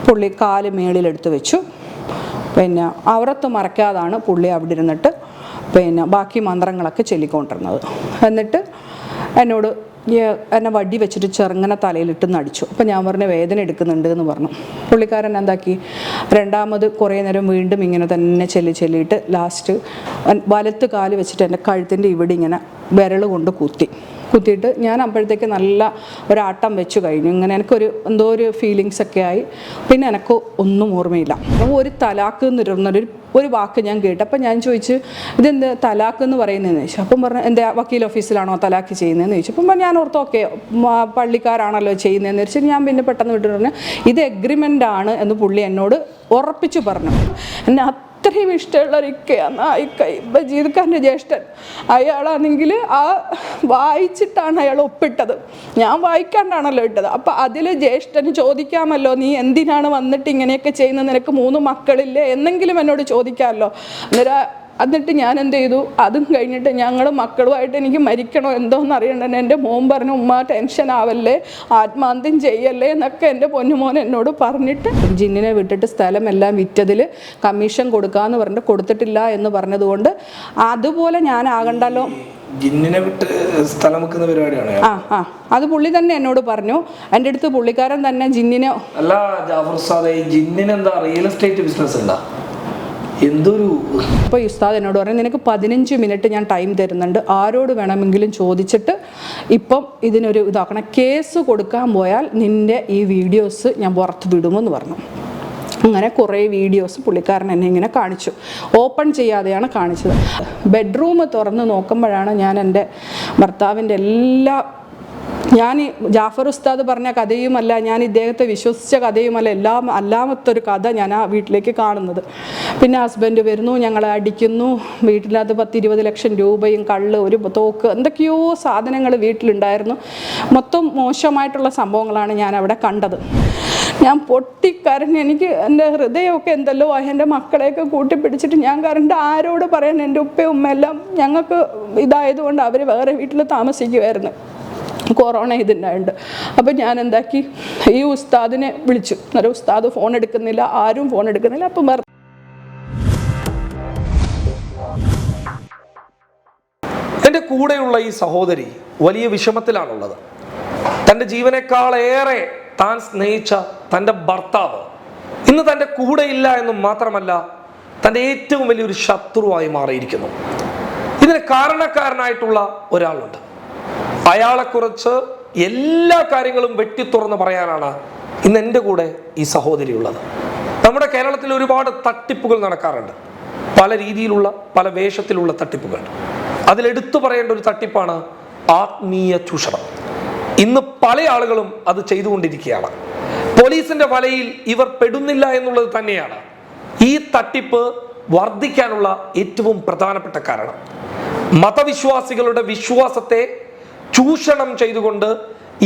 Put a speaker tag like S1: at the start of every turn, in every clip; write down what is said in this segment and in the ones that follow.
S1: പുള്ളി കാല് മേളിലെടുത്ത് വെച്ചു. പിന്നെ അവറത്ത് മറയ്ക്കാതാണ് പുള്ളി അവിടെ ഇരുന്നിട്ട് പിന്നെ ബാക്കി മന്ത്രങ്ങളൊക്കെ ചൊല്ലിക്കൊണ്ടിരുന്നത്. എന്നിട്ട് എന്നോട് എന്നെ വടി വെച്ചിട്ട് ചെറുങ്ങനെ തലയിലിട്ട് നടിച്ചു. അപ്പം ഞാൻ പറഞ്ഞു വേദന എടുക്കുന്നുണ്ട് എന്ന് പറഞ്ഞു. പുള്ളിക്കാരൻ എന്താക്കി, രണ്ടാമത് കുറേ നേരം വീണ്ടും ഇങ്ങനെ തന്നെ ചെല്ലിയിട്ട് ലാസ്റ്റ് വലത്ത് കാല് വെച്ചിട്ട് എൻ്റെ കഴുത്തിൻ്റെ ഇവിടെ ഇങ്ങനെ വിരൽ കൊണ്ട് കുത്തിയിട്ട് ഞാൻ അപ്പോഴത്തേക്ക് നല്ല ഒരാട്ടം വെച്ച് കഴിഞ്ഞു. ഇങ്ങനെ എനിക്കൊരു എന്തോ ഒരു ഫീലിങ്സ് ഒക്കെ ആയി. പിന്നെ എനിക്ക് ഒന്നും ഓർമ്മയില്ല. ഒരു തലാക്ക് എന്നിരുന്നൊരു വാക്ക് ഞാൻ കേട്ടു. അപ്പം ഞാൻ ചോദിച്ചു ഇതെന്ത് തലാക്ക് എന്ന് പറയുന്നതെന്ന് ചോദിച്ചു. അപ്പം പറഞ്ഞു എൻ്റെ വക്കീൽ ഓഫീസിലാണോ തലാക്ക് ചെയ്യുന്നതെന്ന് ചോദിച്ചു. അപ്പം ഞാൻ ഓർത്ത് ഓക്കെ പള്ളിക്കാരാണല്ലോ ചെയ്യുന്നതെന്ന് വെച്ചാൽ ഞാൻ പിന്നെ പെട്ടെന്ന് വിട്ടു പറഞ്ഞു ഇത് എഗ്രിമെൻ്റ് ആണ് എന്ന് പുള്ളി എന്നോട് ഉറപ്പിച്ചു പറഞ്ഞു. എന്നെ അത്രയും ഇഷ്ടമുള്ളൊരിക്കയാണ് ആ ഇക്കൈ ബജീർഖാൻ്റെ ജ്യേഷ്ഠൻ. അയാളാണെങ്കിൽ ആ വായിച്ചിട്ടാണ് അയാൾ ഒപ്പിട്ടത്, ഞാൻ വായിക്കാണ്ടാണല്ലോ ഇട്ടത്. അപ്പം അതിൽ ജ്യേഷ്ഠന് ചോദിക്കാമല്ലോ നീ എന്തിനാണ് വന്നിട്ട് ഇങ്ങനെയൊക്കെ ചെയ്യുന്നത്, നിനക്ക് 3 മക്കളില്ലേ എന്നെങ്കിലും എന്നോട് ചോദിക്കാമല്ലോ. എന്നിട്ട് ഞാൻ എന്ത് ചെയ്തു, അതും കഴിഞ്ഞിട്ട് ഞങ്ങൾ മക്കളുമായിട്ട് എനിക്ക് മരിക്കണോ എന്തോന്ന് അറിയണ്ടേ. എൻ്റെ മോൻ പറഞ്ഞു ഉമ്മ ടെൻഷൻ ആവല്ലേ, ആത്മാന്ത്യം ചെയ്യല്ലേ എന്നൊക്കെ എൻ്റെ പൊന്നുമോൻ എന്നോട് പറഞ്ഞിട്ട് ജിന്നിനെ വിട്ടിട്ട് സ്ഥലമെല്ലാം വിറ്റതിൽ കമ്മീഷൻ കൊടുക്കാമെന്ന് പറഞ്ഞിട്ട് കൊടുത്തിട്ടില്ല എന്ന് പറഞ്ഞതുകൊണ്ട് അതുപോലെ ഞാൻ ആകണ്ടല്ലോ.
S2: ജിന്നിനെ വിട്ട് സ്ഥലം വെക്കുന്ന പരിപാടിയാണ്.
S1: അത് പുള്ളി തന്നെ എന്നോട് പറഞ്ഞു. എൻ്റെ അടുത്ത് പുള്ളിക്കാരൻ തന്നെ ജിന്നിനെ
S2: അല്ല ജാഫർ ഉസ്താദേ, ജിന്നിന് എന്താ റിയൽ എസ്റ്റേറ്റ് ബിസിനസ് ഉണ്ടാ എന്തൊരു.
S1: അപ്പോൾ ഉസ്താദ് എന്നോട് പറഞ്ഞു നിനക്ക് 15 മിനിറ്റ് ഞാൻ ടൈം തരുന്നുണ്ട്, ആരോട് വേണമെങ്കിലും ചോദിച്ചിട്ട് ഇപ്പം ഇതിനൊരു ഇതാക്കണം, കേസ് കൊടുക്കാൻ പോയാൽ നിൻ്റെ ഈ വീഡിയോസ് ഞാൻ പുറത്ത് വിടുമെന്ന് പറഞ്ഞു. അങ്ങനെ കുറേ വീഡിയോസ് പുള്ളിക്കാരൻ എന്നെ ഇങ്ങനെ കാണിച്ചു, ഓപ്പൺ ചെയ്യാതെയാണ് കാണിച്ചത്. ബെഡ്റൂം തുറന്ന് നോക്കുമ്പോഴാണ് ഞാൻ എൻ്റെ ഭർത്താവിൻ്റെ ഞാൻ ജാഫർ ഉസ്താദ് പറഞ്ഞ കഥയുമല്ല, ഞാൻ ഇദ്ദേഹത്തെ വിശ്വസിച്ച കഥയുമല്ല, അല്ലാമത്തൊരു കഥ ഞാൻ ആ വീട്ടിലേക്ക് കാണുന്നത്. പിന്നെ ഹസ്ബൻഡ് വരുന്നു, ഞങ്ങളെ അടിക്കുന്നു, വീട്ടിലത് 10-20 ലക്ഷം രൂപയും കള്ള്, ഒരു തോക്ക്, എന്തൊക്കെയോ സാധനങ്ങൾ വീട്ടിലുണ്ടായിരുന്നു. മൊത്തം മോശമായിട്ടുള്ള സംഭവങ്ങളാണ് ഞാൻ അവിടെ കണ്ടത്. ഞാൻ പൊട്ടിക്കരഞ്ഞ് എനിക്ക് എൻ്റെ ഹൃദയമൊക്കെ എന്തല്ലോ, എൻ്റെ മക്കളെയൊക്കെ കൂട്ടിപ്പിടിച്ചിട്ട് ഞാൻ കരണ്ട് ആരോട് പറയാൻ. എൻ്റെ ഉപ്പയും ഉമ്മയെല്ലാം ഞങ്ങൾക്ക് ഇതായതുകൊണ്ട് അവർ വേറെ വീട്ടിൽ താമസിക്കുമായിരുന്നു, കൊറോണ ഇതുണ്ടായിട്ടുണ്ട്. അപ്പം ഞാൻ എന്താക്കി, ഈ ഉസ്താദിനെ വിളിച്ചു. അന്നേരം ഉസ്താദ് ഫോൺ എടുക്കുന്നില്ല, ആരും ഫോൺ എടുക്കുന്നില്ല. അപ്പം
S2: എൻ്റെ കൂടെയുള്ള ഈ സഹോദരി വലിയ വിഷമത്തിലാണുള്ളത്. തൻ്റെ ജീവനേക്കാളേറെ താൻ സ്നേഹിച്ച തൻ്റെ ഭർത്താവ് ഇന്ന് തൻ്റെ കൂടെയില്ല എന്നും മാത്രമല്ല തൻ്റെ ഏറ്റവും വലിയൊരു ശത്രുവായി മാറിയിരിക്കുന്നു. ഇതിന് കാരണക്കാരനായിട്ടുള്ള ഒരാളുണ്ട്. അയാളെക്കുറിച്ച് എല്ലാ കാര്യങ്ങളും വെട്ടിത്തുറന്ന് പറയാനാണ് ഇന്ന് എൻ്റെ കൂടെ ഈ സഹോദരി ഉള്ളത്. നമ്മുടെ കേരളത്തിൽ ഒരുപാട് തട്ടിപ്പുകൾ നടക്കാറുണ്ട്, പല രീതിയിലുള്ള പല വേഷത്തിലുള്ള തട്ടിപ്പുകൾ. അതിലെടുത്തു പറയേണ്ട ഒരു തട്ടിപ്പാണ് ആത്മീയ ചൂഷണം. ഇന്ന് പല ആളുകളും അത് ചെയ്തുകൊണ്ടിരിക്കുകയാണ്. പോലീസിന്റെ വലയിൽ ഇവർ പെടുന്നില്ല എന്നുള്ളത് തന്നെയാണ് ഈ തട്ടിപ്പ് വർദ്ധിക്കാനുള്ള ഏറ്റവും പ്രധാനപ്പെട്ട കാരണം. മതവിശ്വാസികളുടെ വിശ്വാസത്തെ ചൂഷണം ചെയ്തുകൊണ്ട്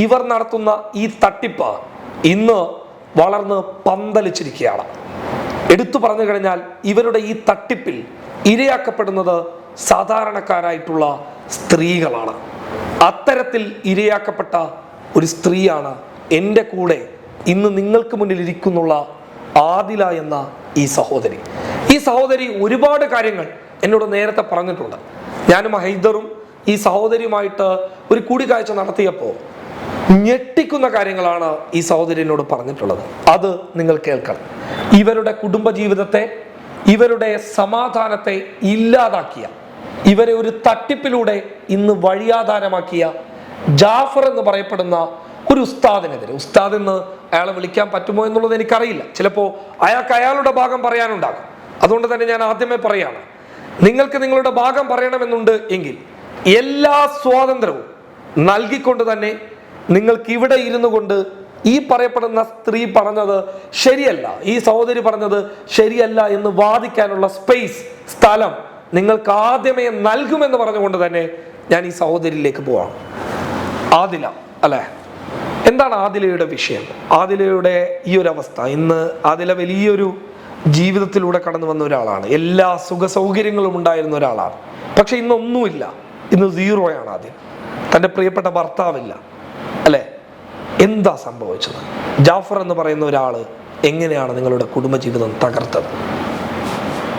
S2: ഇവർ നടത്തുന്ന ഈ തട്ടിപ്പ് ഇന്ന് വളർന്ന് പന്തലിച്ചിരിക്കുകയാണ്. എടുത്തു പറഞ്ഞു കഴിഞ്ഞാൽ ഇവരുടെ ഈ തട്ടിപ്പിൽ ഇരയാക്കപ്പെടുന്നത് സാധാരണക്കാരായിട്ടുള്ള സ്ത്രീകളാണ്. അത്തരത്തിൽ ഇരയാക്കപ്പെട്ട ഒരു സ്ത്രീയാണ് എൻ്റെ കൂടെ ഇന്ന് നിങ്ങൾക്ക് മുന്നിൽ ഇരിക്കുന്നുള്ള ആദില എന്ന ഈ സഹോദരി. ഈ സഹോദരി ഒരുപാട് കാര്യങ്ങൾ എന്നോട് നേരത്തെ പറഞ്ഞിട്ടുണ്ട്. ഞാനും ഹൈദറും ഈ സഹോദരിയുമായിട്ട് ഒരു കൂടിക്കാഴ്ച നടത്തിയപ്പോൾ ഞെട്ടിക്കുന്ന കാര്യങ്ങളാണ് ഈ സഹോദരി എന്നോട് പറഞ്ഞിട്ടുള്ളത്. അത് നിങ്ങൾ കേൾക്കണം. ഇവരുടെ കുടുംബജീവിതത്തെ, ഇവരുടെ സമാധാനത്തെ ഇല്ലാതാക്കിയ, ഇവരെ ഒരു തട്ടിപ്പിലൂടെ ഇന്ന് വഴിയാധാരമാക്കിയ ജാഫർ എന്ന് പറയപ്പെടുന്ന ഒരു ഉസ്താദിനെതിരെ, ഉസ്താദ് എന്ന് അയാളെ വിളിക്കാൻ പറ്റുമോ എന്നുള്ളത് എനിക്കറിയില്ല, ചിലപ്പോൾ അയാൾക്ക് അയാളുടെ ഭാഗം പറയാനുണ്ടാകും. അതുകൊണ്ട് തന്നെ ഞാൻ ആദ്യമേ പറയാണ്, നിങ്ങൾക്ക് നിങ്ങളുടെ ഭാഗം പറയണമെന്നുണ്ട് എങ്കിൽ എല്ലാ സ്വാതന്ത്ര്യവും നൽകിക്കൊണ്ട് തന്നെ നിങ്ങൾക്ക് ഇവിടെ ഇരുന്നു കൊണ്ട് ഈ പറയപ്പെടുന്ന സ്ത്രീ പറഞ്ഞത് ശരിയല്ല, ഈ സഹോദരി പറഞ്ഞത് ശരിയല്ല എന്ന് വാദിക്കാനുള്ള സ്പേസ്, സ്ഥലം നിങ്ങൾക്ക് ആദ്യമേ നൽകുമെന്ന് പറഞ്ഞുകൊണ്ട് തന്നെ ഞാൻ ഈ സഹോദരിയിലേക്ക് പോവാണ്. ആദില അല്ലെ, എന്താണ് ആദിലയുടെ വിഷയം? ആദിലയുടെ ഈ ഒരു അവസ്ഥ, ഇന്ന് ആദില വലിയൊരു ജീവിതത്തിലൂടെ കടന്നു വന്ന ഒരാളാണ്, എല്ലാ സുഖ സൗകര്യങ്ങളും ഉണ്ടായിരുന്ന ഒരാളാണ്. പക്ഷെ ഇന്നൊന്നുമില്ല, ഇന്ന് സീറോയാണ്. ആദ്യം തൻ്റെ പ്രിയപ്പെട്ട ഭർത്താവില്ല അല്ലെ. എന്താ സംഭവിച്ചത്? ജാഫർ എന്ന് പറയുന്ന ഒരാള് എങ്ങനെയാണ് നിങ്ങളുടെ കുടുംബജീവിതം തകർത്തത്?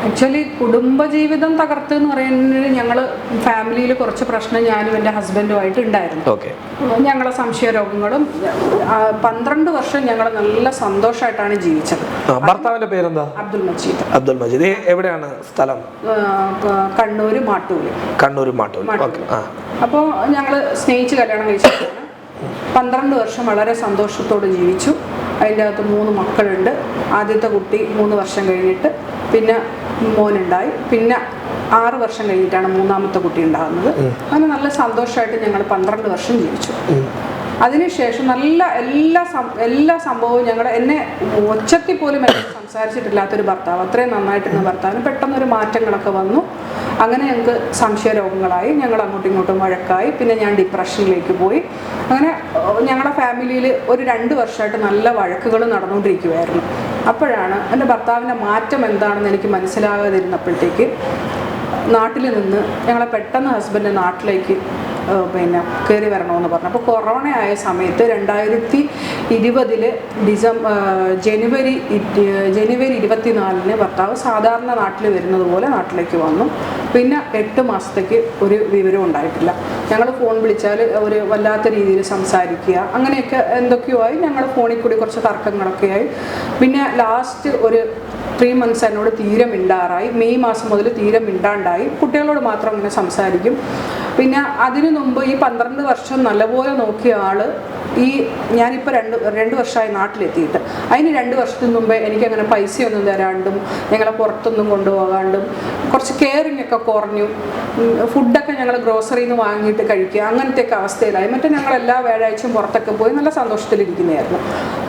S1: ആക്ച്വലി കുടുംബജീവിതം തകർത്ത് എന്ന് പറയുന്നത് ഞങ്ങൾ ഫാമിലിയിൽ കുറച്ച് പ്രശ്നം ഞാനും എൻ്റെ ഹസ്ബൻഡുമായിട്ട് ഉണ്ടായിരുന്നു.
S2: ഓക്കെ.
S1: ഞങ്ങളെ സംശയരോഗങ്ങളും 12 വർഷം ഞങ്ങൾ നല്ല സന്തോഷമായിട്ടാണ് ജീവിച്ചത്.
S2: ഭർത്താവിന്റെ പേരെന്താ?
S1: അബ്ദുൽ മജീദ്.
S2: അബ്ദുൽ മജീദ്. എവിടെയാണ് സ്ഥലം?
S1: കണ്ണൂർ മാട്ടൂല്.
S2: കണ്ണൂർ മാട്ടൂല്.
S1: അപ്പോൾ ഞങ്ങൾ സ്നേഹിച്ച് കല്യാണം കഴിച്ചിട്ടാണ് 12 വർഷം വളരെ സന്തോഷത്തോടെ ജീവിച്ചു. അതിൻ്റെ അകത്ത് 3 മക്കളുണ്ട്. ആദ്യത്തെ കുട്ടി 3 വർഷം കഴിഞ്ഞിട്ട് പിന്നെ മോനുണ്ടായി. പിന്നെ 6 വർഷം കഴിഞ്ഞിട്ടാണ് 3ാമത്തെ കുട്ടി ഉണ്ടാകുന്നത്. അങ്ങനെ നല്ല സന്തോഷമായിട്ട് ഞങ്ങൾ 12 വർഷം ജീവിച്ചു. അതിനുശേഷം നല്ല എല്ലാ സംഭവവും എന്നെ ഒച്ചത്തിൽ പോലും എന്നെ സംസാരിച്ചിട്ടില്ലാത്തൊരു ഭർത്താവ്, അത്രയും നന്നായിട്ടിരുന്ന ഭർത്താവിന് പെട്ടെന്നൊരു മാറ്റങ്ങളൊക്കെ വന്നു. അങ്ങനെ ഞങ്ങൾക്ക് സംശയരോഗങ്ങളായി, ഞങ്ങൾ അങ്ങോട്ടും ഇങ്ങോട്ടും വഴക്കായി. പിന്നെ ഞാൻ ഡിപ്രഷനിലേക്ക് പോയി. അങ്ങനെ ഞങ്ങളുടെ ഫാമിലിയിൽ ഒരു 2 വർഷമായിട്ട് നല്ല വഴക്കുകൾ നടന്നുകൊണ്ടിരിക്കുമായിരുന്നു. അപ്പോഴാണ് എൻ്റെ ഭർത്താവിൻ്റെ മാറ്റം എന്താണെന്ന് എനിക്ക് മനസ്സിലാകാതിരുന്നപ്പോഴത്തേക്ക് നാട്ടിൽ നിന്ന് ഞങ്ങളെ പെട്ടെന്ന് ഹസ്ബൻഡ് നാട്ടിലേക്ക് പിന്നെ കയറി വരണമെന്ന് പറഞ്ഞു. അപ്പോൾ കൊറോണ ആയ സമയത്ത് 2020 ജനുവരി 24 ഭർത്താവ് സാധാരണ നാട്ടിൽ വരുന്നത് പോലെ നാട്ടിലേക്ക് വന്നു. പിന്നെ 8 മാസത്തേക്ക് ഒരു വിവരവും ഉണ്ടായിട്ടില്ല. ഞങ്ങൾ ഫോൺ വിളിച്ചാൽ ഒരു വല്ലാത്ത രീതിയിൽ സംസാരിക്കുക, അങ്ങനെയൊക്കെ എന്തൊക്കെയോ ആയി. ഞങ്ങൾ ഫോണിൽ കൂടി കുറച്ച് തർക്കങ്ങളൊക്കെ ആയി. പിന്നെ ലാസ്റ്റ് ഒരു 3 മന്ത്സ് എന്നോട് തീരെ മിണ്ടാറായി. മെയ് മാസം മുതൽ തീരെ മിണ്ടാണ്ടായി. കുട്ടികളോട് മാത്രം ഇങ്ങനെ സംസാരിക്കും. പിന്നെ അതിനു മുമ്പ് ഈ 12 വർഷം നല്ലപോലെ നോക്കിയ ആള് ഞാനിപ്പോൾ 2 വർഷമായി നാട്ടിലെത്തിയിട്ട്, അതിന് 2 വർഷത്തിന് മുമ്പേ എനിക്കങ്ങനെ പൈസയൊന്നും തരാണ്ടും ഞങ്ങളെ പുറത്തൊന്നും കൊണ്ടുപോകാണ്ടും കുറച്ച് കെയറിങ് ഒക്കെ കുറഞ്ഞു. ഫുഡൊക്കെ ഞങ്ങൾ ഗ്രോസറിയിൽ നിന്ന് വാങ്ങിയിട്ട് കഴിക്കുക, അങ്ങനത്തെയൊക്കെ അവസ്ഥയിലായി. മറ്റേ ഞങ്ങൾ എല്ലാ വ്യാഴാഴ്ചയും പുറത്തൊക്കെ പോയി നല്ല സന്തോഷത്തിലിരിക്കുന്നതായിരുന്നു.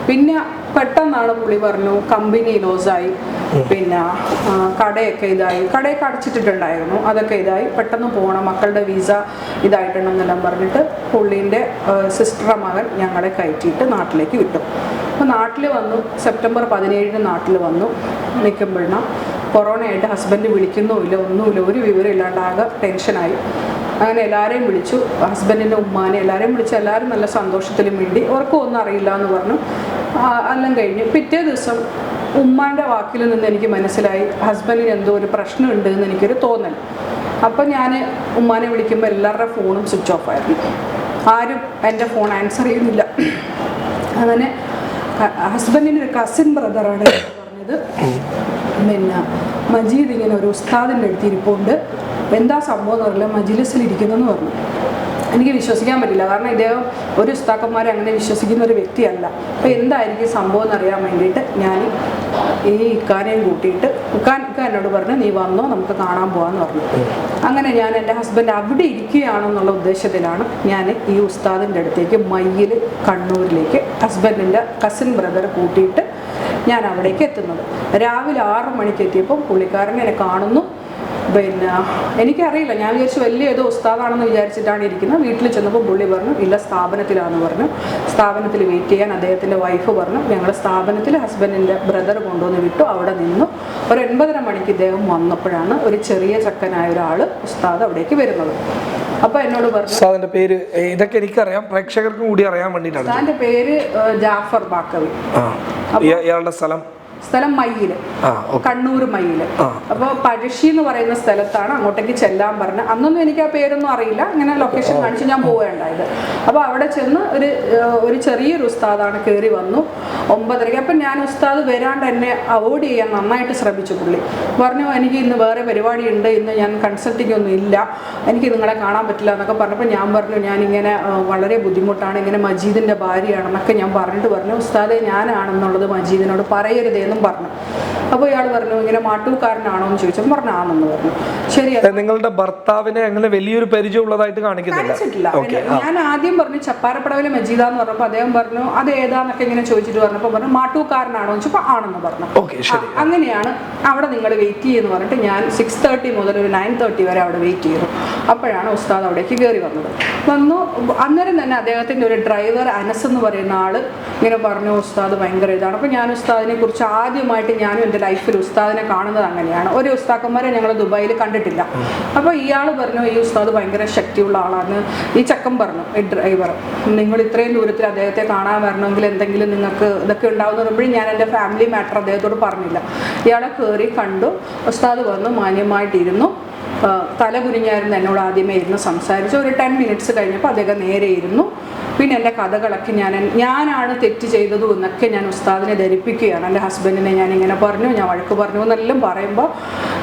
S1: പിന്നെ പെട്ടെന്നാണ് പുള്ളി പറഞ്ഞു കമ്പനി ലോസായി, പിന്നെ കടയൊക്കെ അടച്ചിട്ടിട്ടുണ്ടായിരുന്നു, അതൊക്കെ ഇതായി, പെട്ടെന്ന് പോകണം, മക്കളുടെ വിസ ഇതായിട്ടുണ്ടെന്നെല്ലാം പറഞ്ഞിട്ട് പുള്ളീൻ്റെ സിസ്റ്ററുടെ മകൻ ഞങ്ങളെ കയറ്റിയിട്ട് നാട്ടിലേക്ക് വിട്ടു. അപ്പോൾ നാട്ടിൽ വന്നു. സെപ്റ്റംബർ 17 നാട്ടിൽ വന്നു. നിൽക്കുമ്പോഴാണ് കൊറോണയായിട്ട് ഹസ്ബൻഡ് വിളിക്കുന്നുമില്ല, ഒന്നുമില്ല, ഒരു വിവരം ഇല്ലാണ്ടാകെ ടെൻഷനായി. അങ്ങനെ എല്ലാവരെയും വിളിച്ചു, ഹസ്ബൻഡിൻ്റെ ഉമ്മാനെ എല്ലാവരെയും വിളിച്ചു. എല്ലാവരും നല്ല സന്തോഷത്തിൽ മിണ്ടി, അവർക്കും ഒന്നും അറിയില്ല എന്ന് പറഞ്ഞു. എല്ലാം കഴിഞ്ഞ് പിറ്റേ ദിവസം ഉമ്മാൻ്റെ വാക്കിൽ നിന്ന് എനിക്ക് മനസ്സിലായി ഹസ്ബൻഡിന് എന്തോ ഒരു പ്രശ്നമുണ്ട് എന്ന് എനിക്കൊരു തോന്നൽ. അപ്പം ഞാൻ ഉമ്മാനെ വിളിക്കുമ്പോൾ എല്ലാവരുടെ ഫോണും സ്വിച്ച് ഓഫ് ആയിരുന്നു. ആരും എൻ്റെ ഫോൺ ആൻസർ ചെയ്യുന്നില്ല. അങ്ങനെ ഹസ്ബൻഡിൻ്റെ ഒരു കസിൻ ബ്രദറാണ് പറഞ്ഞത്, പിന്നെ മജീദ് ഇങ്ങനെ ഒരു ഉസ്താദിൻ്റെ അടുത്ത് ഇരിപ്പുണ്ട്, എന്താ സംഭവം എന്ന് പറഞ്ഞില്ല, മജിലിസിലിരിക്കുന്നെന്ന് പറഞ്ഞു. എനിക്ക് വിശ്വസിക്കാൻ പറ്റില്ല, കാരണം ഇദ്ദേഹം ഒരു ഉസ്താക്കന്മാരെ അങ്ങനെ വിശ്വസിക്കുന്ന ഒരു വ്യക്തിയല്ല. അപ്പോൾ എന്തായിരിക്കും സംഭവം എന്നറിയാൻ വേണ്ടിയിട്ട് ഞാൻ ഈ ഇക്കാനെയും കൂട്ടിയിട്ട് ഇക്ക എന്നോട് പറഞ്ഞു നീ വന്നോ നമുക്ക് കാണാൻ പോകാമെന്ന് പറഞ്ഞു. അങ്ങനെ ഞാൻ എൻ്റെ ഹസ്ബൻഡ് അവിടെ ഇരിക്കുകയാണെന്നുള്ള ഉദ്ദേശത്തിലാണ് ഞാൻ ഈ ഉസ്താദിൻ്റെ അടുത്തേക്ക് മയ്യിൽ കണ്ണൂരിലേക്ക് ഹസ്ബൻഡിൻ്റെ കസിൻ ബ്രദർ കൂട്ടിയിട്ട് ഞാൻ അവിടേക്ക് എത്തുന്നത്. രാവിലെ 6 മണിക്ക് എത്തിയപ്പോൾ പുള്ളിക്കാരനെ എന്നെ കാണുന്നു. പിന്നെ എനിക്കറിയില്ല, ഞാൻ വിചാരിച്ചു വലിയ ഏതോ ഉസ്താദാണെന്ന് വിചാരിച്ചിട്ടാണ് ഇരിക്കുന്നത്. വീട്ടിൽ ചെന്നപ്പോൾ പുള്ളി പറഞ്ഞു ഇല്ല സ്ഥാപനത്തിലാണെന്ന് പറഞ്ഞു. സ്ഥാപനത്തിൽ വെയിറ്റ് ചെയ്യാൻ അദ്ദേഹത്തിൻ്റെ വൈഫ് പറഞ്ഞു. ഞങ്ങൾ സ്ഥാപനത്തിൽ ഹസ്ബൻഡിൻ്റെ ബ്രദർ കൊണ്ടുവന്ന് വിട്ടു. അവിടെ നിന്നു. ഒരു 9:30 മണിക്ക് ഇദ്ദേഹം വന്നപ്പോഴാണ് ഒരു ചെറിയ ചക്കനായ ഒരാൾ ഉസ്താദ് അവിടേക്ക് വരുന്നത്. അപ്പോൾ എന്നോട് പറഞ്ഞു
S2: ഉസ്താദിന്റെ പേര് ഇതൊക്കെ എനിക്കറിയാം, പ്രേക്ഷകർക്കും കൂടി അറിയാൻ വേണ്ടിയിട്ടാണ്.
S1: ഉസ്താദിന്റെ പേര് ജാഫർ ബാക്കവി.
S2: ഇയാളുടെ
S1: സ്ഥലം മയ്യിൽ, കണ്ണൂർ മയ്യിൽ. അപ്പോൾ പഴശ്ശി എന്ന് പറയുന്ന സ്ഥലത്താണ് അങ്ങോട്ടേക്ക് ചെല്ലാൻ പറഞ്ഞ. അന്നൊന്നും എനിക്ക് ആ പേരൊന്നും അറിയില്ല, ഇങ്ങനെ ലൊക്കേഷൻ കാണിച്ച് ഞാൻ പോവുകയുണ്ടായത്. അപ്പോൾ അവിടെ ചെന്ന് ഒരു ചെറിയൊരു ഉസ്താദാണ് കയറി വന്നു 9:30. അപ്പം ഞാൻ ഉസ്താദ് വരാണ്ട് എന്നെ അവോയ്ഡ് ചെയ്യാൻ നന്നായിട്ട് ശ്രമിച്ചു. പുള്ളി പറഞ്ഞു എനിക്ക് ഇന്ന് വേറെ പരിപാടിയുണ്ട്, ഇന്ന് ഞാൻ കൺസൾട്ടിങ് ഒന്നും ഇല്ല, എനിക്ക് നിങ്ങളെ കാണാൻ പറ്റില്ല എന്നൊക്കെ പറഞ്ഞപ്പോൾ ഞാൻ പറഞ്ഞു ഞാനിങ്ങനെ വളരെ ബുദ്ധിമുട്ടാണ്, ഇങ്ങനെ മജീദിൻ്റെ ഭാര്യയാണെന്നൊക്കെ ഞാൻ പറഞ്ഞിട്ട് പറഞ്ഞു ഉസ്താദെ ഞാനാണെന്നുള്ളത് മജീദിനോട് പറയരുതേ എന്നും പറഞ്ഞു. അപ്പോൾ ഇയാൾ പറഞ്ഞു ഇങ്ങനെ മാട്ടൂക്കാരനാണോ എന്ന് ചോദിച്ചപ്പോൾ പറഞ്ഞു ആണെന്ന് പറഞ്ഞു. ശരി,
S2: നിങ്ങളുടെ ഭർത്താവിനെ അങ്ങനെ വലിയൊരു പരിചയം ഉള്ളതായിട്ട് കാണിച്ചിട്ടില്ല.
S1: ഞാൻ ആദ്യം പറഞ്ഞു ചപ്പാരപ്പടവിലെ മജീദ എന്ന് പറഞ്ഞപ്പോൾ അദ്ദേഹം പറഞ്ഞു അത് ഏതാന്നൊക്കെ ഇങ്ങനെ ചോദിച്ചിട്ട് പറഞ്ഞപ്പോൾ പറഞ്ഞു മാട്ടൂക്കാരനാണോ എന്ന് ചോദിച്ചപ്പോൾ ആണെന്ന് പറഞ്ഞു. അങ്ങനെയാണ് അവിടെ നിങ്ങൾ വെയിറ്റ് ചെയ്യുമെന്ന് പറഞ്ഞിട്ട് ഞാൻ 6:30 മുതൽ ഒരു 9:30 വരെ അവിടെ വെയിറ്റ് ചെയ്തു. അപ്പോഴാണ് ഉസ്താദ് അവിടേക്ക് കയറി വന്നത്. വന്നു. അന്നേരം തന്നെ അദ്ദേഹത്തിൻ്റെ ഒരു ഡ്രൈവർ അനസ് എന്ന് പറയുന്ന ആൾ ഇങ്ങനെ പറഞ്ഞു, ഉസ്താദ് ഭയങ്കര ഇതാണ്. അപ്പോൾ ഞാൻ ഉസ്താദിനെ കുറിച്ച് ആദ്യമായിട്ട് ഞാനും എൻ്റെ ലൈഫിൽ ഉസ്താദിനെ കാണുന്നത് അങ്ങനെയാണ്. ഒരു ഉസ്താക്കന്മാരെ ഞങ്ങൾ ദുബായിൽ കണ്ടിട്ടില്ല. അപ്പോൾ ഇയാൾ പറഞ്ഞു, ഈ ഉസ്താദ് ഭയങ്കര ശക്തിയുള്ള ആളാണ്. ഈ ചക്കൻ പറഞ്ഞു, ഈ ഡ്രൈവർ, നിങ്ങൾ ഇത്രയും ദൂരത്തിൽ അദ്ദേഹത്തെ കാണാൻ വരണമെങ്കിൽ എന്തെങ്കിലും നിങ്ങൾക്ക് ഇതൊക്കെ ഉണ്ടാവുന്ന പറയുമ്പോഴും ഞാൻ എൻ്റെ ഫാമിലി മാറ്റർ അദ്ദേഹത്തോട് പറഞ്ഞില്ല. ഇയാളെ കയറി കണ്ടു. ഉസ്താദ് വന്നു, മാന്യമായിട്ടിരുന്നു. തല കുനിഞ്ഞായിരുന്നു എന്നോട് ആദ്യമേ ഇരുന്ന് സംസാരിച്ചു. ഒരു 10 മിനിറ്റ്സ് കഴിഞ്ഞപ്പോൾ അദ്ദേഹം നേരെ ഇരുന്നു. പിന്നെ എൻ്റെ കഥകളൊക്കെ ഞാനാണ് തെറ്റ് ചെയ്തതും എന്നൊക്കെ ഞാൻ ഉസ്താദിനെ ധരിപ്പിക്കുകയാണ്. എൻ്റെ ഹസ്ബൻഡിനെ ഞാൻ ഇങ്ങനെ പറഞ്ഞു, ഞാൻ വഴക്ക് പറഞ്ഞു എന്നെല്ലാം പറയുമ്പോൾ